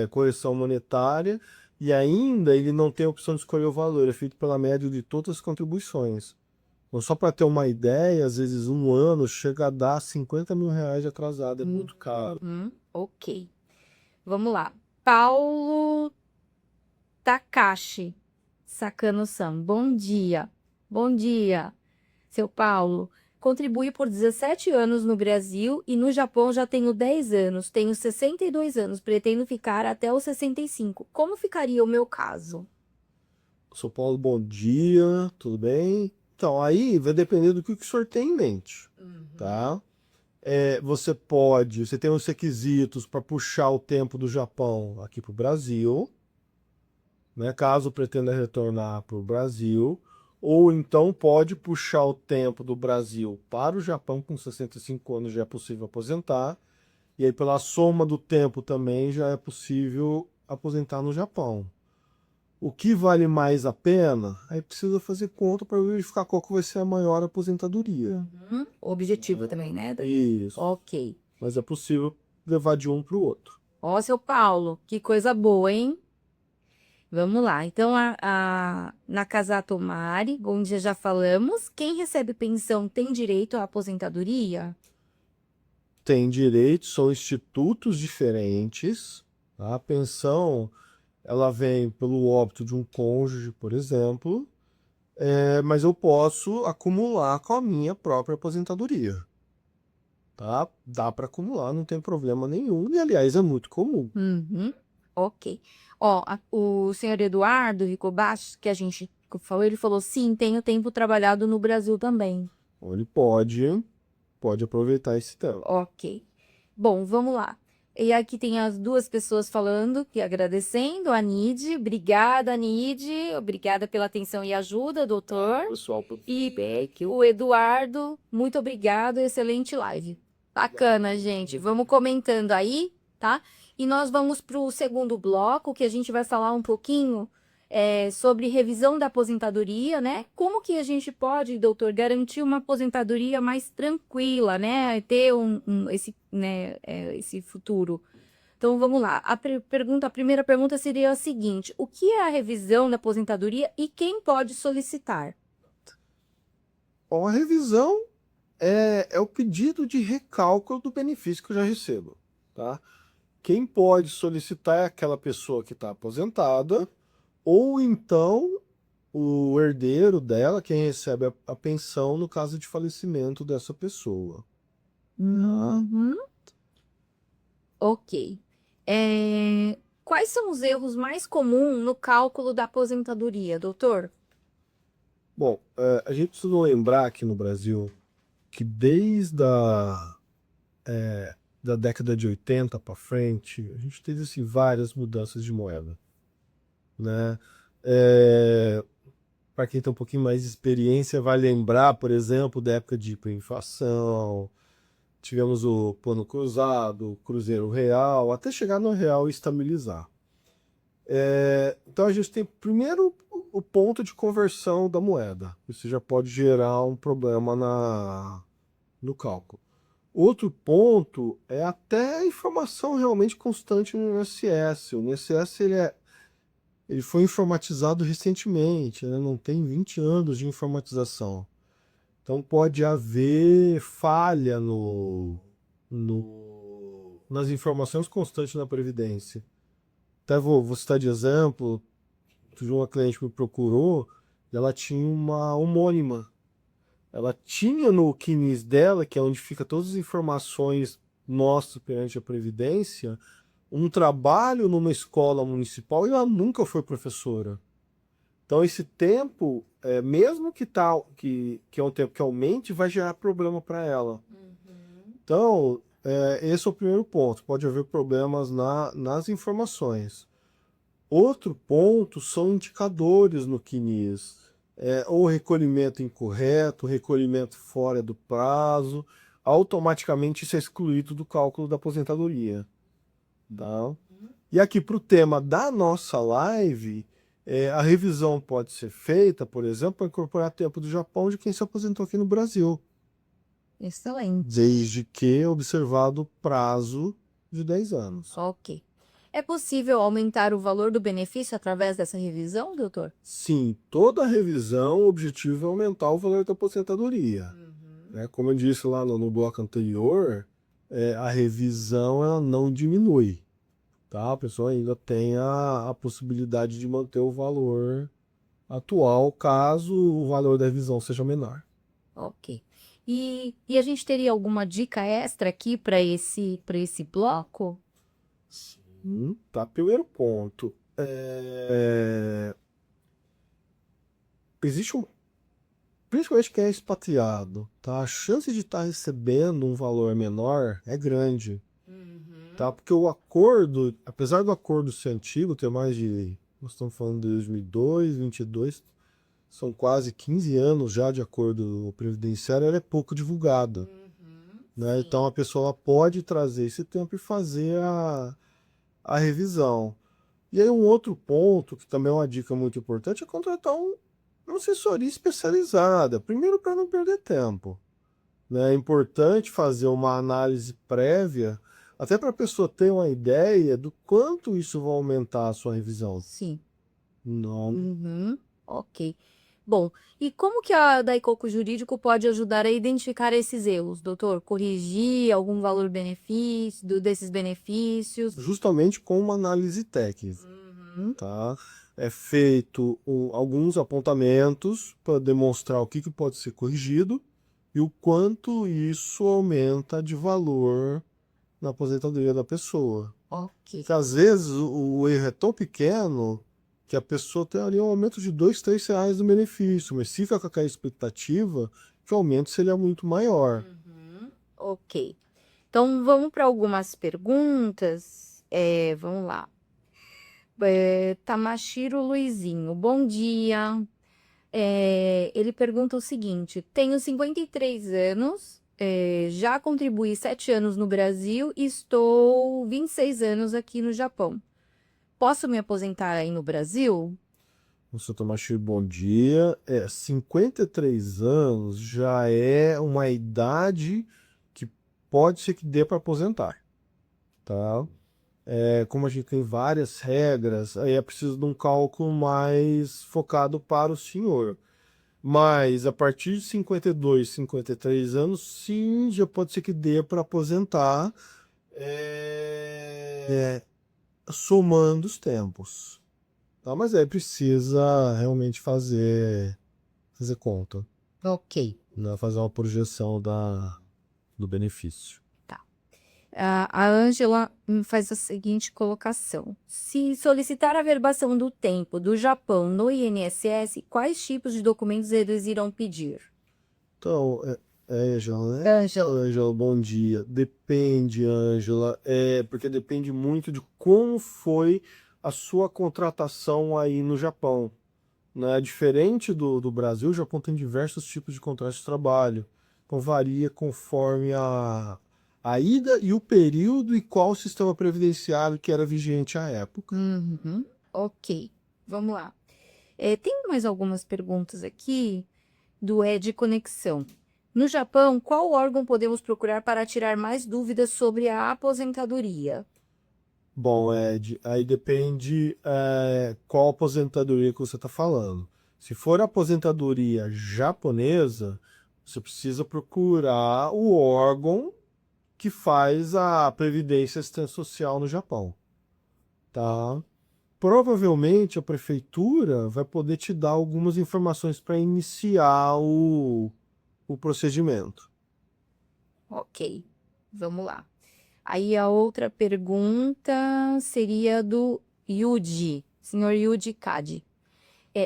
correção monetária, e ainda ele não tem a opção de escolher o valor, é feito pela média de todas as contribuições. Então, só para ter uma ideia, às vezes um ano chega a dar 50 mil reais de atrasado, é muito caro. Ok. Vamos lá. Paulo Takashi Sakano-san. Bom dia. Bom dia, seu Paulo. Contribuí por 17 anos no Brasil e no Japão já tenho 10 anos. Tenho 62 anos. Pretendo ficar até os 65. Como ficaria o meu caso? São Paulo, bom dia, tudo bem? Então, aí vai depender do que o senhor tem em mente, tá? Você tem os requisitos para puxar o tempo do Japão aqui para o Brasil, né? Caso pretenda retornar para o Brasil, ou então pode puxar o tempo do Brasil para o Japão, com 65 anos já é possível aposentar, e aí pela soma do tempo também já é possível aposentar no Japão. O que vale mais a pena? Aí precisa fazer conta para verificar qual que vai ser a maior aposentadoria. Objetivo também, né? Isso. Ok. Mas é possível levar de um para o outro. Ó, seu Paulo, que coisa boa, hein? Vamos lá. Então, na Casato Mari, onde já falamos, quem recebe pensão tem direito à aposentadoria? Tem direitos, são institutos diferentes. A pensão, ela vem pelo óbito de um cônjuge, por exemplo, mas eu posso acumular com a minha própria aposentadoria. Tá? Dá para acumular, não tem problema nenhum. E, aliás, é muito comum. Ok. Ó, o senhor Eduardo Ricobacho, que a gente falou, ele falou, sim, tenho tempo trabalhado no Brasil também. Então, ele pode aproveitar esse tempo. Ok. Bom, vamos lá. E aqui tem as duas pessoas falando, que agradecendo, a Nide. Obrigada, Nide. Obrigada pela atenção e ajuda, doutor. Pessoal, E o Eduardo, muito obrigado. Excelente live. Bacana, gente. Vamos comentando aí, tá? E nós vamos para o segundo bloco, que a gente vai falar um pouquinho sobre revisão da aposentadoria, né? Como que a gente pode, doutor, garantir uma aposentadoria mais tranquila, né? Ter esse futuro. Então, vamos lá. A primeira pergunta seria a seguinte: o que é a revisão da aposentadoria e quem pode solicitar? bom, a revisão é o pedido de recálculo do benefício que eu já recebo, tá? Quem pode solicitar é aquela pessoa que está aposentada, ou então o herdeiro dela, quem recebe a pensão no caso de falecimento dessa pessoa. Ok. Quais são os erros mais comuns no cálculo da aposentadoria, doutor? Bom, a gente precisa lembrar aqui no Brasil que desde da década de 80 para frente, a gente teve assim, várias mudanças de moeda, né? Para quem tem um pouquinho mais de experiência, vai lembrar, por exemplo, da época de hiperinflação, tivemos o plano cruzado, o cruzeiro real, até chegar no real e estabilizar. Então a gente tem primeiro o ponto de conversão da moeda. Isso já pode gerar um problema no cálculo. Outro ponto é até a informação realmente constante no INSS. O INSS ele foi informatizado recentemente, né? Não tem 20 anos de informatização. Então pode haver falha nas informações constantes na Previdência. Até vou citar de exemplo, uma cliente me procurou, ela tinha uma homônima. Ela tinha no CNIS dela, que é onde fica todas as informações nossas perante a Previdência, um trabalho numa escola municipal e ela nunca foi professora. Então esse tempo, mesmo que é um tempo que aumente, vai gerar problema para ela. Então, esse é o primeiro ponto. Pode haver problemas nas informações. Outro ponto são indicadores no CNIS. Ou recolhimento incorreto, recolhimento fora do prazo. Automaticamente isso é excluído do cálculo da aposentadoria. Tá? E aqui para o tema da nossa live, a revisão pode ser feita, por exemplo, para incorporar tempo do Japão de quem se aposentou aqui no Brasil. Excelente. Desde que observado o prazo de 10 anos. Ok. É possível aumentar o valor do benefício através dessa revisão, doutor? Sim, toda revisão, o objetivo é aumentar o valor da aposentadoria. Como eu disse lá no bloco anterior, a revisão ela não diminui. Tá? A pessoa ainda tem a possibilidade de manter o valor atual, caso o valor da revisão seja menor. Ok. E a gente teria alguma dica extra aqui para esse bloco? Sim, tá. Primeiro ponto. Existe principalmente quem é expatriado, tá? A chance de estar recebendo um valor menor é grande. Tá? Porque o acordo, apesar do acordo ser antigo, ter mais de, nós estamos falando de 2002, 22, são quase 15 anos já de acordo previdenciário, ela é pouco divulgada. Né? Então a pessoa pode trazer esse tempo e fazer a revisão. E aí um outro ponto, que também é uma dica muito importante, é contratar uma assessoria especializada. Primeiro para não perder tempo. Né? É importante fazer uma análise prévia, até para a pessoa ter uma ideia do quanto isso vai aumentar a sua revisão. Sim. Não. Ok. Bom, e como que a Daikoku Jurídico pode ajudar a identificar esses erros, doutor? Corrigir algum valor desses benefícios? Justamente com uma análise técnica. Tá? É feito alguns apontamentos para demonstrar o que pode ser corrigido e o quanto isso aumenta de valor na aposentadoria da pessoa. Ok. Porque às vezes o erro é tão pequeno que a pessoa tem ali um aumento de R$ 2, R$ 3 do benefício, mas fica com aquela expectativa que o aumento seria muito maior. Ok. Então vamos para algumas perguntas. Vamos lá. Tamashiro Luizinho, bom dia. Ele pergunta o seguinte: tenho 53 anos, já contribuí 7 anos no Brasil e estou 26 anos aqui no Japão. Posso me aposentar aí no Brasil? Seu Tomashiro, bom dia. 53 anos já é uma idade que pode ser que dê para aposentar. Tá? Como a gente tem várias regras, aí é preciso de um cálculo mais focado para o senhor. Mas a partir de 52, 53 anos, sim, já pode ser que dê para aposentar, somando os tempos. Tá? Mas aí precisa realmente fazer conta. Ok. Né? Fazer uma projeção do benefício. A Ângela faz a seguinte colocação: se solicitar a averbação do tempo do Japão no INSS, quais tipos de documentos eles irão pedir? Então, Ângela, né? Ângela. Ângela, bom dia. Depende, Ângela, porque depende muito de como foi a sua contratação aí no Japão. Né? Diferente do Brasil, o Japão tem diversos tipos de contrato de trabalho. Então varia conforme a ida e o período e qual sistema previdenciário que era vigente à época. Uhum. Ok, vamos lá. Tem mais algumas perguntas aqui do Ed Conexão. No Japão, qual órgão podemos procurar para tirar mais dúvidas sobre a aposentadoria? Bom, Ed, aí depende qual aposentadoria que você está falando. Se for aposentadoria japonesa, você precisa procurar o órgão que faz a Previdência e Assistência Social no Japão, tá? Provavelmente a prefeitura vai poder te dar algumas informações para iniciar o procedimento. Ok, vamos lá. Aí a outra pergunta seria do Yuji, senhor Yuji Kadi.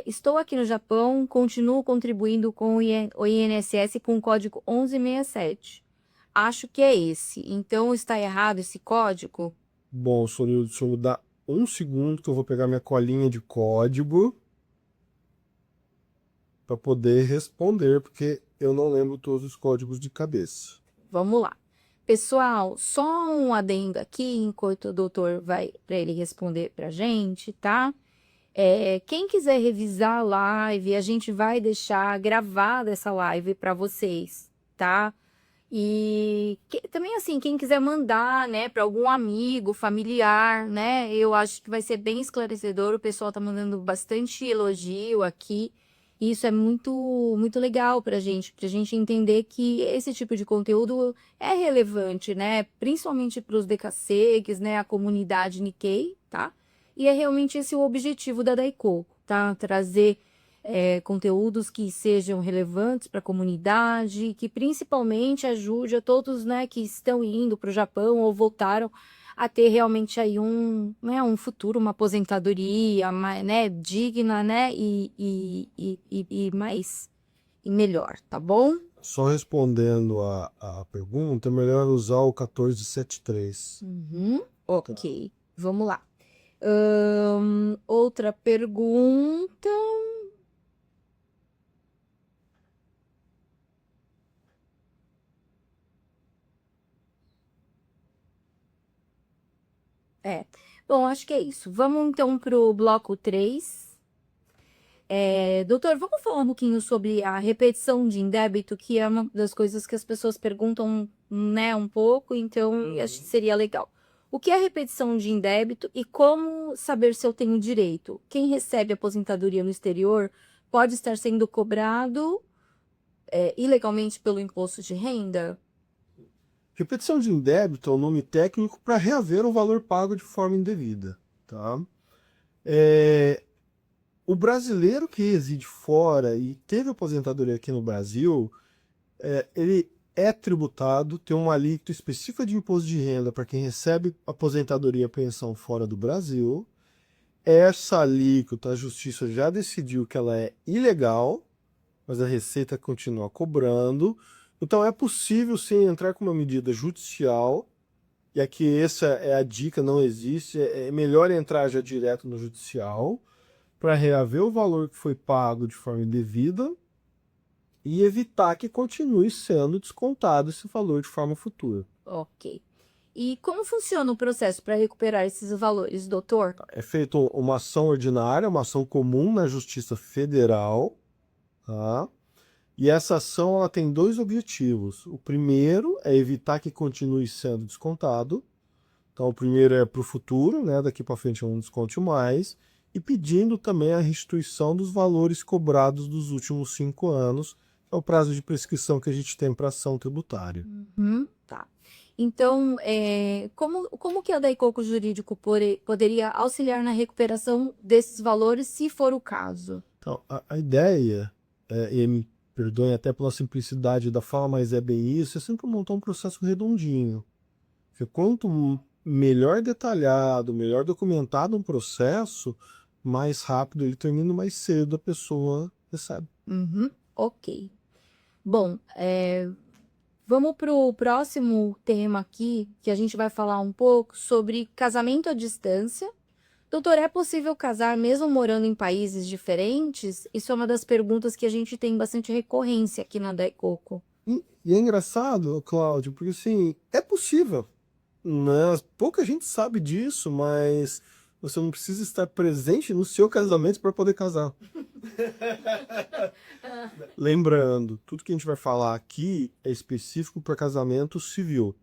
Estou aqui no Japão, continuo contribuindo com o INSS com o código 1167. Acho que é esse. Então está errado esse código? Bom, Sorildo, deixa eu dar um segundo que eu vou pegar minha colinha de código para poder responder, porque eu não lembro todos os códigos de cabeça. Vamos lá. Pessoal, só um adendo aqui, enquanto o doutor vai para ele responder para a gente, tá? Quem quiser revisar a live, a gente vai deixar gravada essa live para vocês, tá? E também assim, quem quiser mandar, né, para algum amigo, familiar, né? Eu acho que vai ser bem esclarecedor. O pessoal tá mandando bastante elogio aqui. E isso é muito legal pra gente entender que esse tipo de conteúdo é relevante, né? Principalmente para os DKCs, né, a comunidade Nikkei, tá? E é realmente esse o objetivo da Daikoku, tá? Trazer conteúdos que sejam relevantes para a comunidade, que principalmente ajude a todos, né, que estão indo para o Japão ou voltaram a ter realmente aí um futuro, uma aposentadoria, né, digna, né, e mais e melhor, tá bom? Só respondendo a pergunta, é melhor usar o 1473. Uhum, ok, vamos lá. Outra pergunta. Bom, acho que é isso. Vamos então para o bloco 3. Doutor, vamos falar um pouquinho sobre a repetição de indébito, que é uma das coisas que as pessoas perguntam, né, um pouco, então acho que seria legal. O que é repetição de indébito e como saber se eu tenho direito? Quem recebe aposentadoria no exterior pode estar sendo cobrado, ilegalmente pelo imposto de renda? Repetição de indébito é o nome técnico para reaver o valor pago de forma indevida, tá? O brasileiro que reside fora e teve aposentadoria aqui no Brasil, ele é tributado, tem uma alíquota específica de imposto de renda para quem recebe aposentadoria e pensão fora do Brasil. Essa alíquota, a justiça já decidiu que ela é ilegal, mas a Receita continua cobrando. Então é possível sim entrar com uma medida judicial, e aqui essa é a dica, não existe, é melhor entrar já direto no judicial para reaver o valor que foi pago de forma indevida e evitar que continue sendo descontado esse valor de forma futura. Ok. E como funciona o processo para recuperar esses valores, doutor? É feita uma ação ordinária, uma ação comum na Justiça Federal, tá? E essa ação ela tem dois objetivos. O primeiro é evitar que continue sendo descontado. Então, o primeiro é para o futuro, né? Daqui para frente eu não desconte mais. E pedindo também a restituição dos valores cobrados dos últimos 5 anos, que é o prazo de prescrição que a gente tem para ação tributária. Tá. Então, como que a Daikoku Jurídico poderia auxiliar na recuperação desses valores, se for o caso? Então, a ideia, e me perdoem até pela simplicidade da fala, mas é bem isso, é sempre montar um processo redondinho. Porque quanto melhor detalhado, melhor documentado um processo, mais rápido ele termina, mais cedo a pessoa recebe. Ok. Bom, vamos para o próximo tema aqui, que a gente vai falar um pouco sobre casamento à distância. Doutor, é possível casar mesmo morando em países diferentes? Isso é uma das perguntas que a gente tem bastante recorrência aqui na Daikoku. E é engraçado, Cláudio, porque assim, é possível, né? Pouca gente sabe disso, mas você não precisa estar presente no seu casamento para poder casar. Lembrando, tudo que a gente vai falar aqui é específico para casamento civil,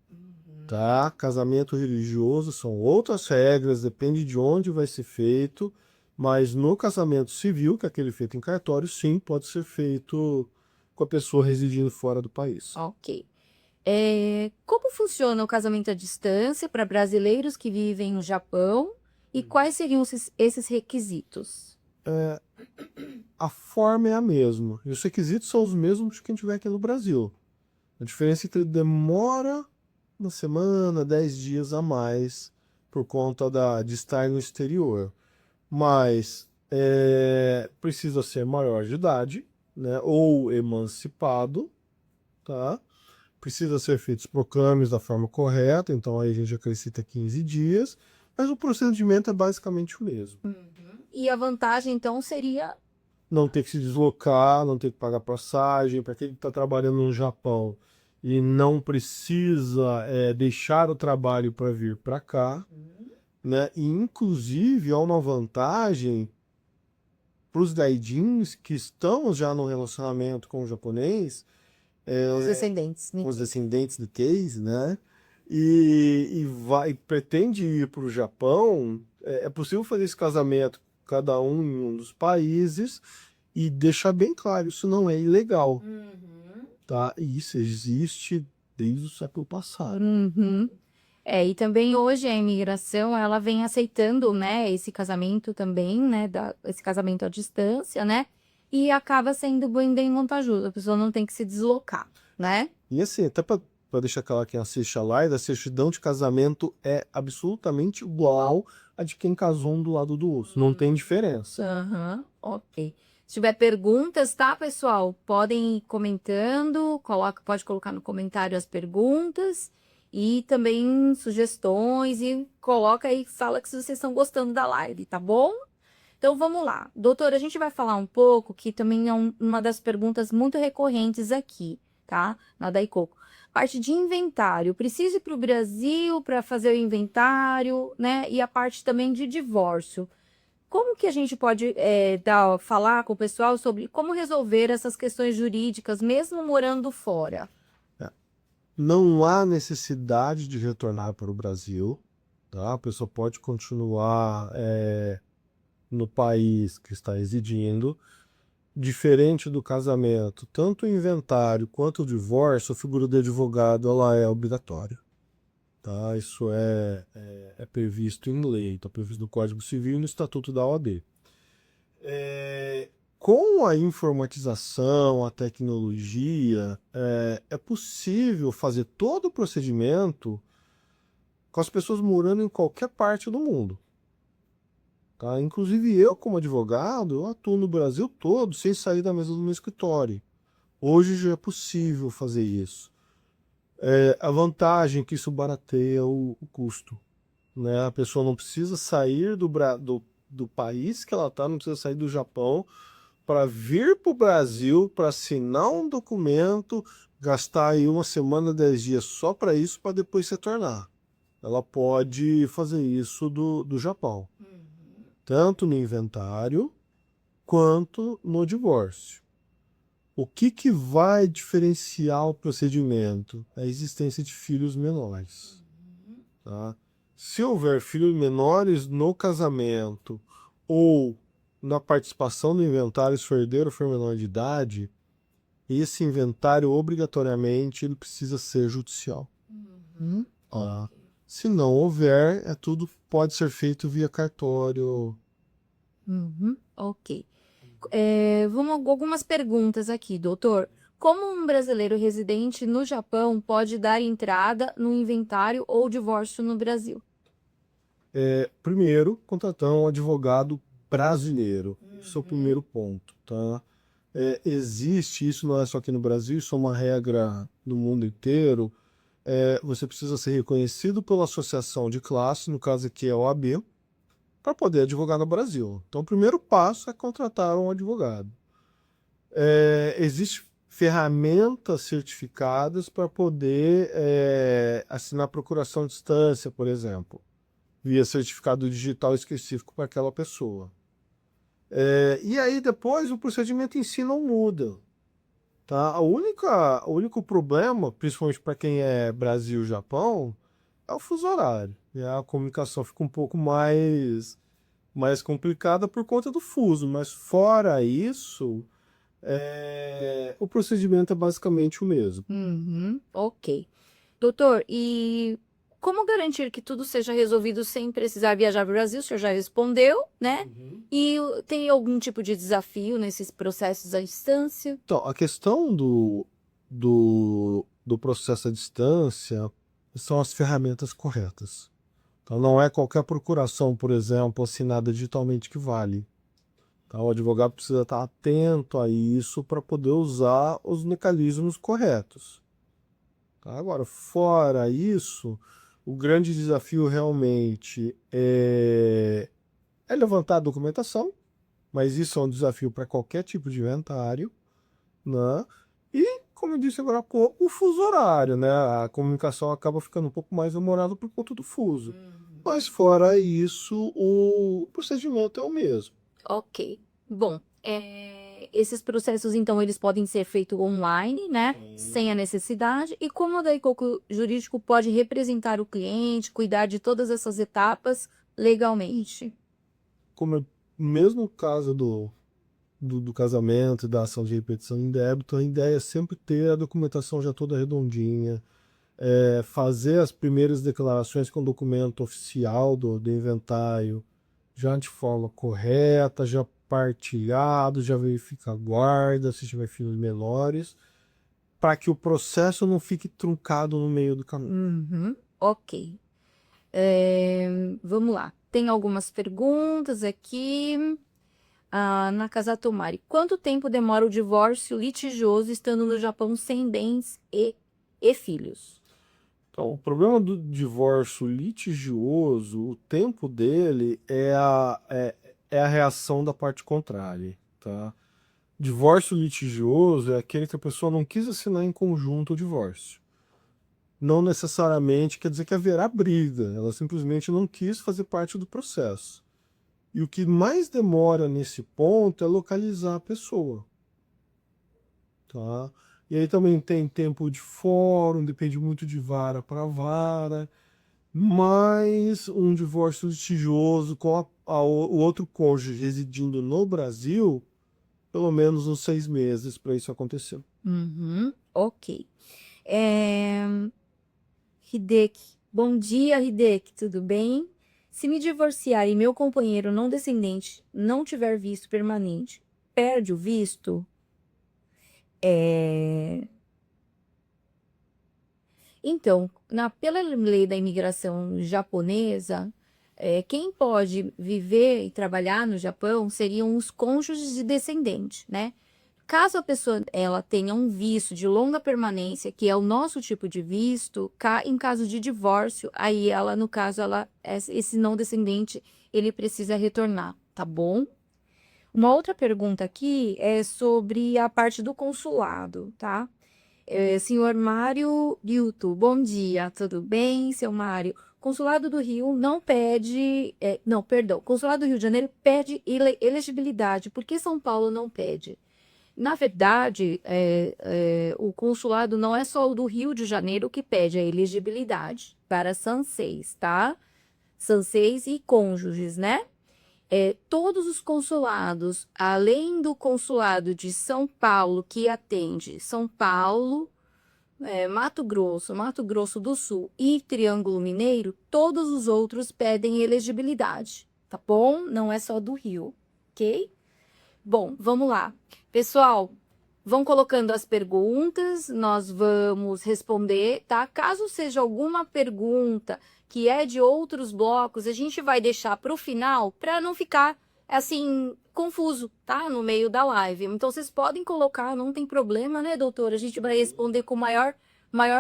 tá? Casamento religioso são outras regras, depende de onde vai ser feito, mas no casamento civil, que é aquele feito em cartório, sim, pode ser feito com a pessoa residindo fora do país. Ok. Como funciona o casamento à distância para brasileiros que vivem no Japão e quais seriam esses requisitos? A forma é a mesma, e os requisitos são os mesmos que a gente tiver aqui no Brasil. A diferença é que ele demora uma semana, 10 dias a mais por conta de estar no exterior. Mas precisa ser maior de idade, né, ou emancipado, tá? Precisa ser feitos proclames da forma correta, então aí a gente acrescenta 15 dias, mas o procedimento é basicamente o mesmo. E a vantagem, então, seria. Não ter que se deslocar, não ter que pagar passagem, para quem está trabalhando no Japão e não precisa deixar o trabalho para vir para cá, né? E inclusive há uma vantagem para os gaidins que estão já no relacionamento com o japonês, Os descendentes, né? com os descendentes do case, né? Pretende ir para o Japão, é possível fazer esse casamento cada um em um dos países e deixar bem claro, isso não é ilegal, tá? E isso existe desde o século passado. Uhum. E também hoje a imigração, ela vem aceitando, né, esse casamento também, né, esse casamento à distância, né, e acaba sendo bem vantajoso, a pessoa não tem que se deslocar, né? E assim, até para deixar claro quem assiste a live, a certidão de casamento é absolutamente igual a de quem casou um do lado do outro. Não tem diferença. Aham, ok. Se tiver perguntas, tá, pessoal? Podem ir comentando, pode colocar no comentário as perguntas e também sugestões e coloca aí, fala que vocês estão gostando da live, tá bom? Então vamos lá. Doutora, a gente vai falar um pouco, que também é uma das perguntas muito recorrentes aqui, tá? Na Daikoku. Parte de inventário. Preciso ir para o Brasil para fazer o inventário, né? E a parte também de divórcio. Como que a gente pode falar com o pessoal sobre como resolver essas questões jurídicas, mesmo morando fora? Não há necessidade de retornar para o Brasil, tá? A pessoa pode continuar no país que está residindo. Diferente do casamento, tanto o inventário quanto o divórcio, a figura do advogado ela é obrigatória. Tá? Isso é previsto em lei, está previsto no Código Civil e no Estatuto da OAB. Com a informatização, a tecnologia, é possível fazer todo o procedimento com as pessoas morando em qualquer parte do mundo. Tá? Inclusive eu, como advogado, eu atuo no Brasil todo sem sair da mesa do meu escritório. Hoje já é possível fazer isso. A vantagem é que isso barateia o custo, né? A pessoa não precisa sair do país que ela está, não precisa sair do Japão para vir para o Brasil para assinar um documento, gastar aí uma semana, 10 dias só para isso, para depois retornar. Ela pode fazer isso do Japão, tanto no inventário quanto no divórcio. O que vai diferenciar o procedimento? A existência de filhos menores. Tá? Se houver filhos menores no casamento ou na participação do inventário, se o herdeiro for menor de idade, esse inventário obrigatoriamente ele precisa ser judicial. Tá? Se não houver, tudo pode ser feito via cartório. Ok. Vamos algumas perguntas aqui, doutor. Como um brasileiro residente no Japão pode dar entrada no inventário ou divórcio no Brasil? Primeiro, contratar um advogado brasileiro. Esse é o primeiro ponto, tá? Existe, isso não é só aqui no Brasil, isso é uma regra no mundo inteiro. Você precisa ser reconhecido pela associação de classe, no caso aqui é a OAB, para poder advogar no Brasil. Então, o primeiro passo é contratar um advogado. Existe ferramentas certificadas para poder assinar procuração à distância, por exemplo, via certificado digital específico para aquela pessoa. E aí depois o procedimento em si não muda. Tá? O único problema, principalmente para quem é Brasil e Japão, é o fuso horário. E a comunicação fica um pouco mais complicada por conta do fuso, mas fora isso, o procedimento é basicamente o mesmo. Uhum, ok. Doutor, e como garantir que tudo seja resolvido sem precisar viajar para o Brasil? O senhor já respondeu, né? E tem algum tipo de desafio nesses processos à distância? Então, a questão do processo à distância são as ferramentas corretas. Então, não é qualquer procuração, por exemplo, assinada digitalmente que vale. Tá? O advogado precisa estar atento a isso para poder usar os mecanismos corretos. Tá? Agora, fora isso, o grande desafio realmente é levantar a documentação, mas isso é um desafio para qualquer tipo de inventário, né? E, como eu disse agora há pouco, o fuso horário, né? A comunicação acaba ficando um pouco mais demorada por conta do fuso. Mas fora isso, o procedimento é o mesmo. Ok. Bom, esses processos, então, eles podem ser feitos online, né? Sem a necessidade. E como o Daikoku jurídico pode representar o cliente, cuidar de todas essas etapas legalmente? Como no mesmo caso do casamento e da ação de repetição em débito, a ideia é sempre ter a documentação já toda redondinha, fazer as primeiras declarações com documento oficial do inventário, já de forma correta, já partilhado, já verifica a guarda, se tiver filhos menores, para que o processo não fique truncado no meio do caminho. Uhum, ok. Vamos lá. Tem algumas perguntas aqui. Nakazato Mari. Quanto tempo demora o divórcio litigioso estando no Japão sem bens e filhos? Então, o problema do divórcio litigioso, o tempo dele é a reação da parte contrária, tá? Divórcio litigioso é aquele que a pessoa não quis assinar em conjunto o divórcio. Não necessariamente quer dizer que haverá briga, ela simplesmente não quis fazer parte do processo. E o que mais demora nesse ponto é localizar a pessoa, tá? E aí também tem tempo de fórum, depende muito de vara para vara, mas um divórcio litigioso com o outro cônjuge residindo no Brasil, pelo menos uns 6 meses para isso acontecer. Uhum, ok. Hideki. Bom dia, Hideki, tudo bem? Se me divorciar e meu companheiro não descendente não tiver visto permanente, perde o visto? Então, pela lei da imigração japonesa, quem pode viver e trabalhar no Japão seriam os cônjuges de descendente, né? Caso a pessoa ela tenha um visto de longa permanência, que é o nosso tipo de visto, em caso de divórcio, aí ela, no caso, esse não descendente, ele precisa retornar, tá bom? Uma outra pergunta aqui é sobre a parte do consulado, tá? Senhor Mário Liuto, bom dia, tudo bem, seu Mário? Consulado do Rio não pede, não, perdão, Consulado do Rio de Janeiro pede elegibilidade, por que São Paulo não pede? Na verdade, o consulado não é só o do Rio de Janeiro que pede a elegibilidade para sanseis, tá? Sanseis e cônjuges, né? Todos os consulados, além do consulado de São Paulo, que atende São Paulo, Mato Grosso do Sul e Triângulo Mineiro, todos os outros pedem elegibilidade, tá bom? Não é só do Rio, ok? Bom, vamos lá. Pessoal, vão colocando as perguntas, nós vamos responder, tá? Caso seja alguma pergunta que é de outros blocos, a gente vai deixar para o final para não ficar, assim, confuso, tá? No meio da live. Então, vocês podem colocar, não tem problema, né, doutora? A gente vai responder com maior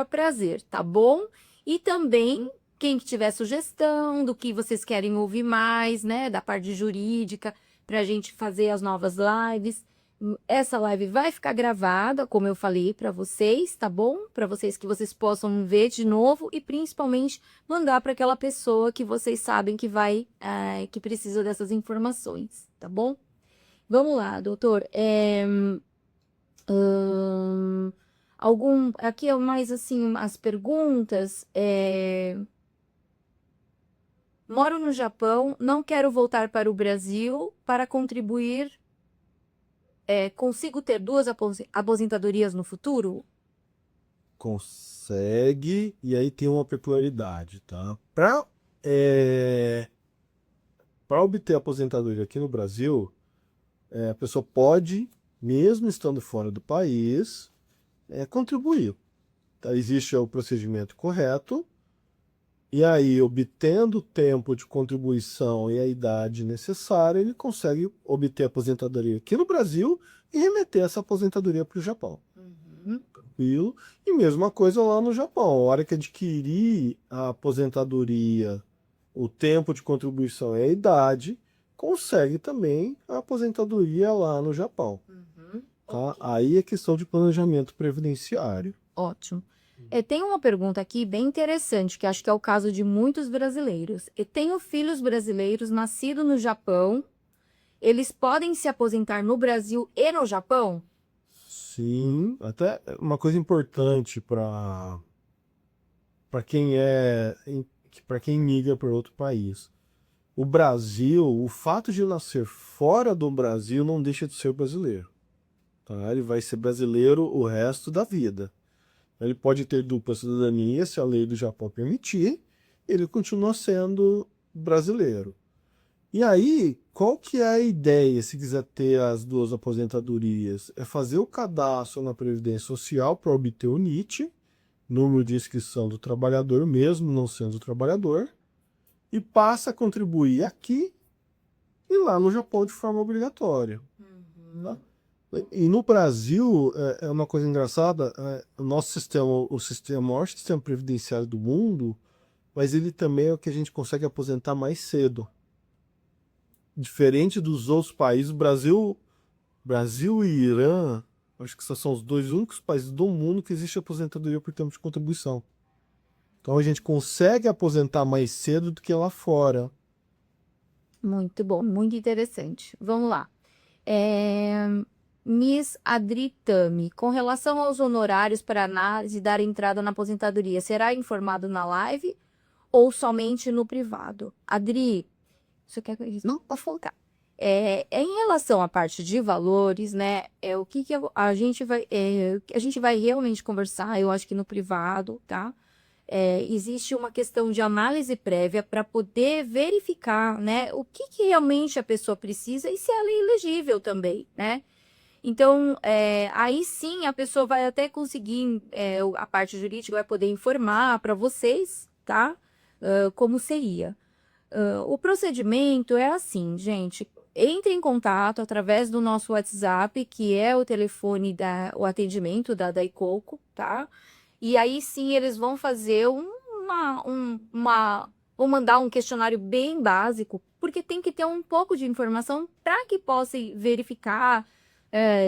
prazer, tá bom? E também, quem tiver sugestão do que vocês querem ouvir mais, né, da parte jurídica, para a gente fazer as novas lives, Essa live vai ficar gravada, como eu falei para vocês, tá bom? Para vocês que vocês possam ver de novo e principalmente mandar para aquela pessoa que vocês sabem que que precisa dessas informações, tá bom? Vamos lá, doutor. Aqui é mais assim as perguntas. Moro no Japão, não quero voltar para o Brasil para contribuir. Consigo ter 2 aposentadorias no futuro? Consegue, e aí tem uma peculiaridade, tá? Para obter aposentadoria aqui no Brasil, a pessoa pode, mesmo estando fora do país, contribuir. Tá? Existe o procedimento correto, e aí, obtendo o tempo de contribuição e a idade necessária, ele consegue obter a aposentadoria aqui no Brasil e remeter essa aposentadoria para o Japão. Tranquilo. E mesma coisa lá no Japão. A hora que adquirir a aposentadoria, o tempo de contribuição e a idade, consegue também a aposentadoria lá no Japão. Tá? Ok. Aí é questão de planejamento previdenciário. Ótimo. Tem uma pergunta aqui bem interessante, que acho que é o caso de muitos brasileiros. Eu tenho filhos brasileiros nascidos no Japão. Eles podem se aposentar no Brasil e no Japão? Sim, até uma coisa importante para para quem migra para outro país. O Brasil, o fato de nascer fora do Brasil não deixa de ser brasileiro. Tá? Ele vai ser brasileiro o resto da vida. Ele pode ter dupla cidadania, se a lei do Japão permitir, ele continua sendo brasileiro. E aí, qual que é a ideia, se quiser ter as 2 aposentadorias? É fazer o cadastro na Previdência Social para obter o NIT, número de inscrição do trabalhador, mesmo não sendo trabalhador, e passa a contribuir aqui e lá no Japão de forma obrigatória. Tá? E no Brasil, é uma coisa engraçada, o nosso sistema, o maior sistema previdenciário do mundo, mas ele também é o que a gente consegue aposentar mais cedo. Diferente dos outros países, Brasil e Irã, acho que são os 2 únicos países do mundo que existe aposentadoria por tempo de contribuição. Então a gente consegue aposentar mais cedo do que lá fora. Muito bom, muito interessante. Vamos lá. Miss Adritami, com relação aos honorários para análise e dar entrada na aposentadoria, será informado na live ou somente no privado? Adri, você quer que eu... Não, pode focar. Em relação à parte de valores, né? O que a gente vai realmente conversar, eu acho que no privado, tá? Existe uma questão de análise prévia para poder verificar, né? O que realmente a pessoa precisa e se ela é elegível também, né? Então, aí sim a pessoa vai até conseguir, a parte jurídica vai poder informar para vocês, tá? Como seria. O procedimento é assim, gente. Entre em contato através do nosso WhatsApp, que é o telefone o atendimento da Daicoco, tá? E aí sim eles vão fazer vão mandar um questionário bem básico, porque tem que ter um pouco de informação para que possa verificar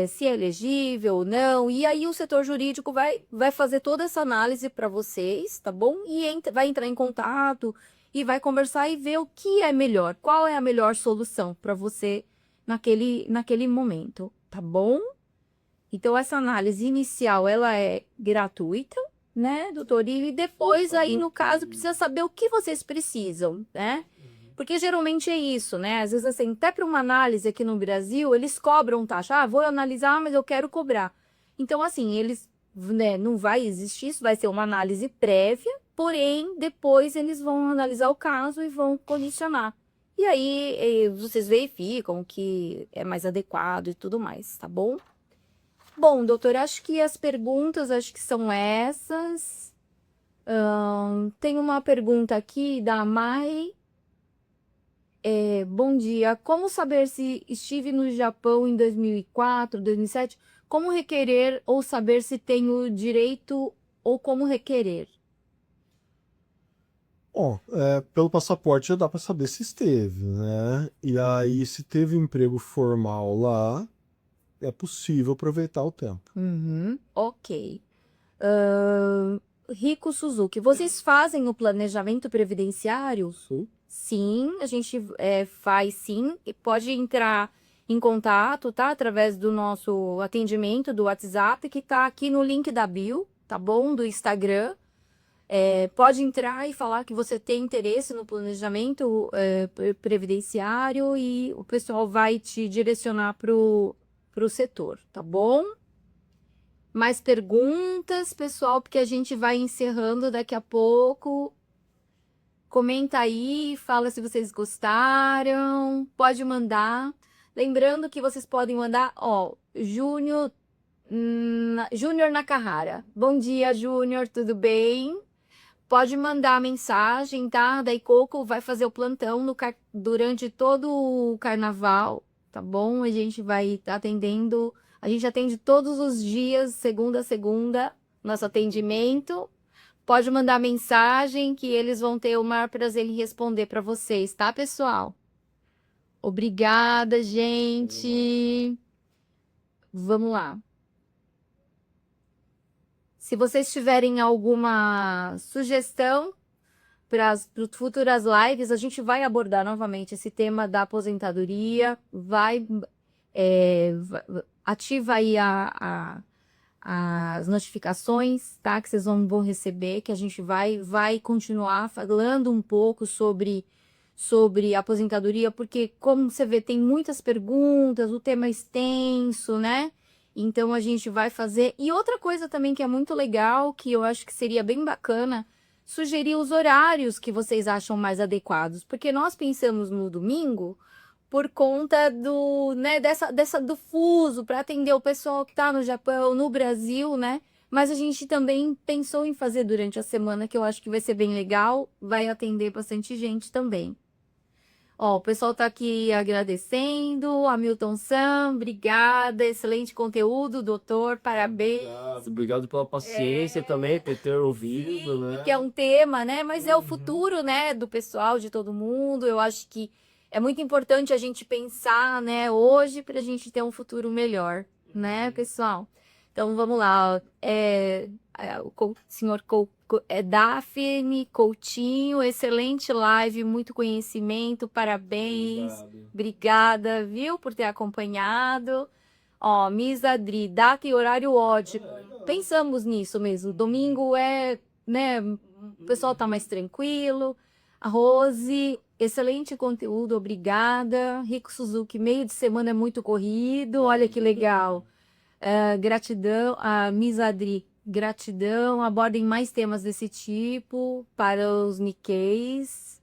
se é elegível ou não. E aí o setor jurídico vai fazer toda essa análise para vocês, tá bom? E vai entrar em contato e vai conversar e ver o que é melhor, qual é a melhor solução para você naquele momento, tá bom? Então, essa análise inicial, ela é gratuita, né, doutor? E depois, aí, no caso, precisa saber o que vocês precisam, né? Porque geralmente é isso, né? Às vezes, assim, até para uma análise aqui no Brasil, eles cobram taxa. Ah, vou analisar, mas eu quero cobrar. Então, assim, eles, né, não vai existir isso, vai ser uma análise prévia, porém, depois eles vão analisar o caso e vão condicionar. E aí, vocês verificam que é mais adequado e tudo mais, tá bom? Bom, doutor, acho que as perguntas são essas. Tem uma pergunta aqui da Mai. Bom dia. Como saber se estive no Japão em 2004, 2007? Como requerer ou saber se tenho direito ou como requerer? Bom, pelo passaporte já dá para saber se esteve, né? E aí, se teve emprego formal lá, é possível aproveitar o tempo. Ok. Rico Suzuki, vocês fazem o planejamento previdenciário? Sim. Sim, a gente faz sim. E pode entrar em contato, tá? Através do nosso atendimento do WhatsApp, que tá aqui no link da bio, tá bom? Do Instagram. Pode entrar e falar que você tem interesse no planejamento previdenciário e o pessoal vai te direcionar pro setor, tá bom? Mais perguntas, pessoal, porque a gente vai encerrando daqui a pouco. Comenta aí, fala se vocês gostaram, pode mandar. Lembrando que vocês podem mandar, Júnior Nakahara. Bom dia, Júnior, tudo bem? Pode mandar a mensagem, tá? Daí Coco vai fazer o plantão durante todo o carnaval, tá bom? A gente vai estar atendendo, a gente atende todos os dias, segunda a segunda, nosso atendimento. Pode mandar mensagem que eles vão ter o maior prazer em responder para vocês, tá, pessoal? Obrigada, gente. Vamos lá. Se vocês tiverem alguma sugestão para as futuras lives, a gente vai abordar novamente esse tema da aposentadoria. Ativa aí as notificações, tá? Que vocês vão receber, que a gente vai continuar falando um pouco sobre aposentadoria, porque, como você vê, tem muitas perguntas, o tema é extenso, né? Então, a gente vai fazer. E outra coisa também que é muito legal, que eu acho que seria bem bacana, sugerir os horários que vocês acham mais adequados, porque nós pensamos no domingo por conta do, né, do fuso, para atender o pessoal que está no Japão, no Brasil, né? Mas a gente também pensou em fazer durante a semana, que eu acho que vai ser bem legal, vai atender bastante gente também. O pessoal tá aqui agradecendo, Hamilton Sam, obrigada, excelente conteúdo, doutor, parabéns. Obrigado pela paciência também, por ter ouvido, Sim, né? que é um tema, né? Mas é o futuro, né, do pessoal, de todo mundo. Eu acho que é muito importante a gente pensar, né, hoje para a gente ter um futuro melhor, né, pessoal? Então vamos lá. O senhor Daphne Coutinho, excelente live, muito conhecimento, parabéns. Obrigado. Obrigada, viu, por ter acompanhado. Miss Adri, data e horário ótimo. Pensamos nisso mesmo. Domingo né, o pessoal tá mais tranquilo. A Rose, excelente conteúdo, obrigada. Rico Suzuki, meio de semana é muito corrido, olha que legal. Gratidão, a Miss Adri, gratidão. Abordem mais temas desse tipo para os Nikkeis.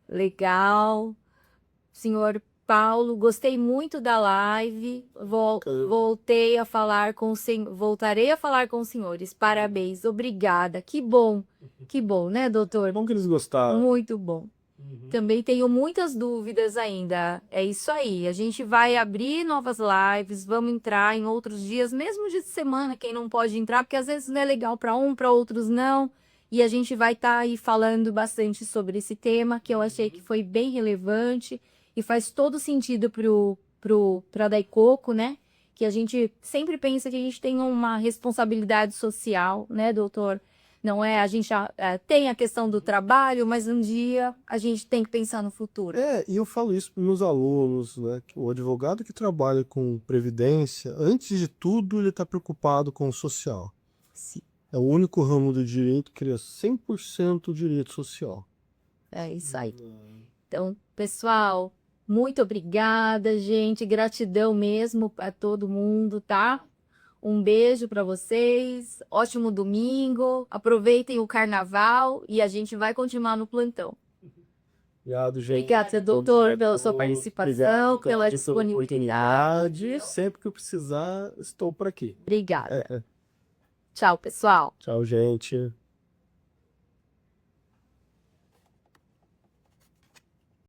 Legal. Senhor Paulo, gostei muito da live. Voltarei a falar com os senhores. Parabéns, obrigada. Que bom, né, doutor? É bom que eles gostaram. Muito bom. Também tenho muitas dúvidas ainda. É isso aí. A gente vai abrir novas lives, vamos entrar em outros dias, mesmo de semana, quem não pode entrar, porque às vezes não é legal para para outros não. E a gente vai estar aí falando bastante sobre esse tema, que eu achei que foi bem relevante e faz todo sentido para Daikoku, né? Que a gente sempre pensa que a gente tem uma responsabilidade social, né, doutor? Não é? A gente tem a questão do trabalho, mas um dia a gente tem que pensar no futuro. E eu falo isso para meus alunos, né? Que o advogado que trabalha com previdência, antes de tudo, ele está preocupado com o social. Sim. É o único ramo do direito que ele é 100% direito social. É isso aí. Então, pessoal, muito obrigada, gente. Gratidão mesmo a todo mundo, tá? Um beijo para vocês. Ótimo domingo. Aproveitem o carnaval e a gente vai continuar no plantão. Obrigado, gente. Obrigada, doutor, pela sua participação, pela disponibilidade. Sempre que eu precisar, estou por aqui. Obrigada. Tchau, pessoal. Tchau, gente.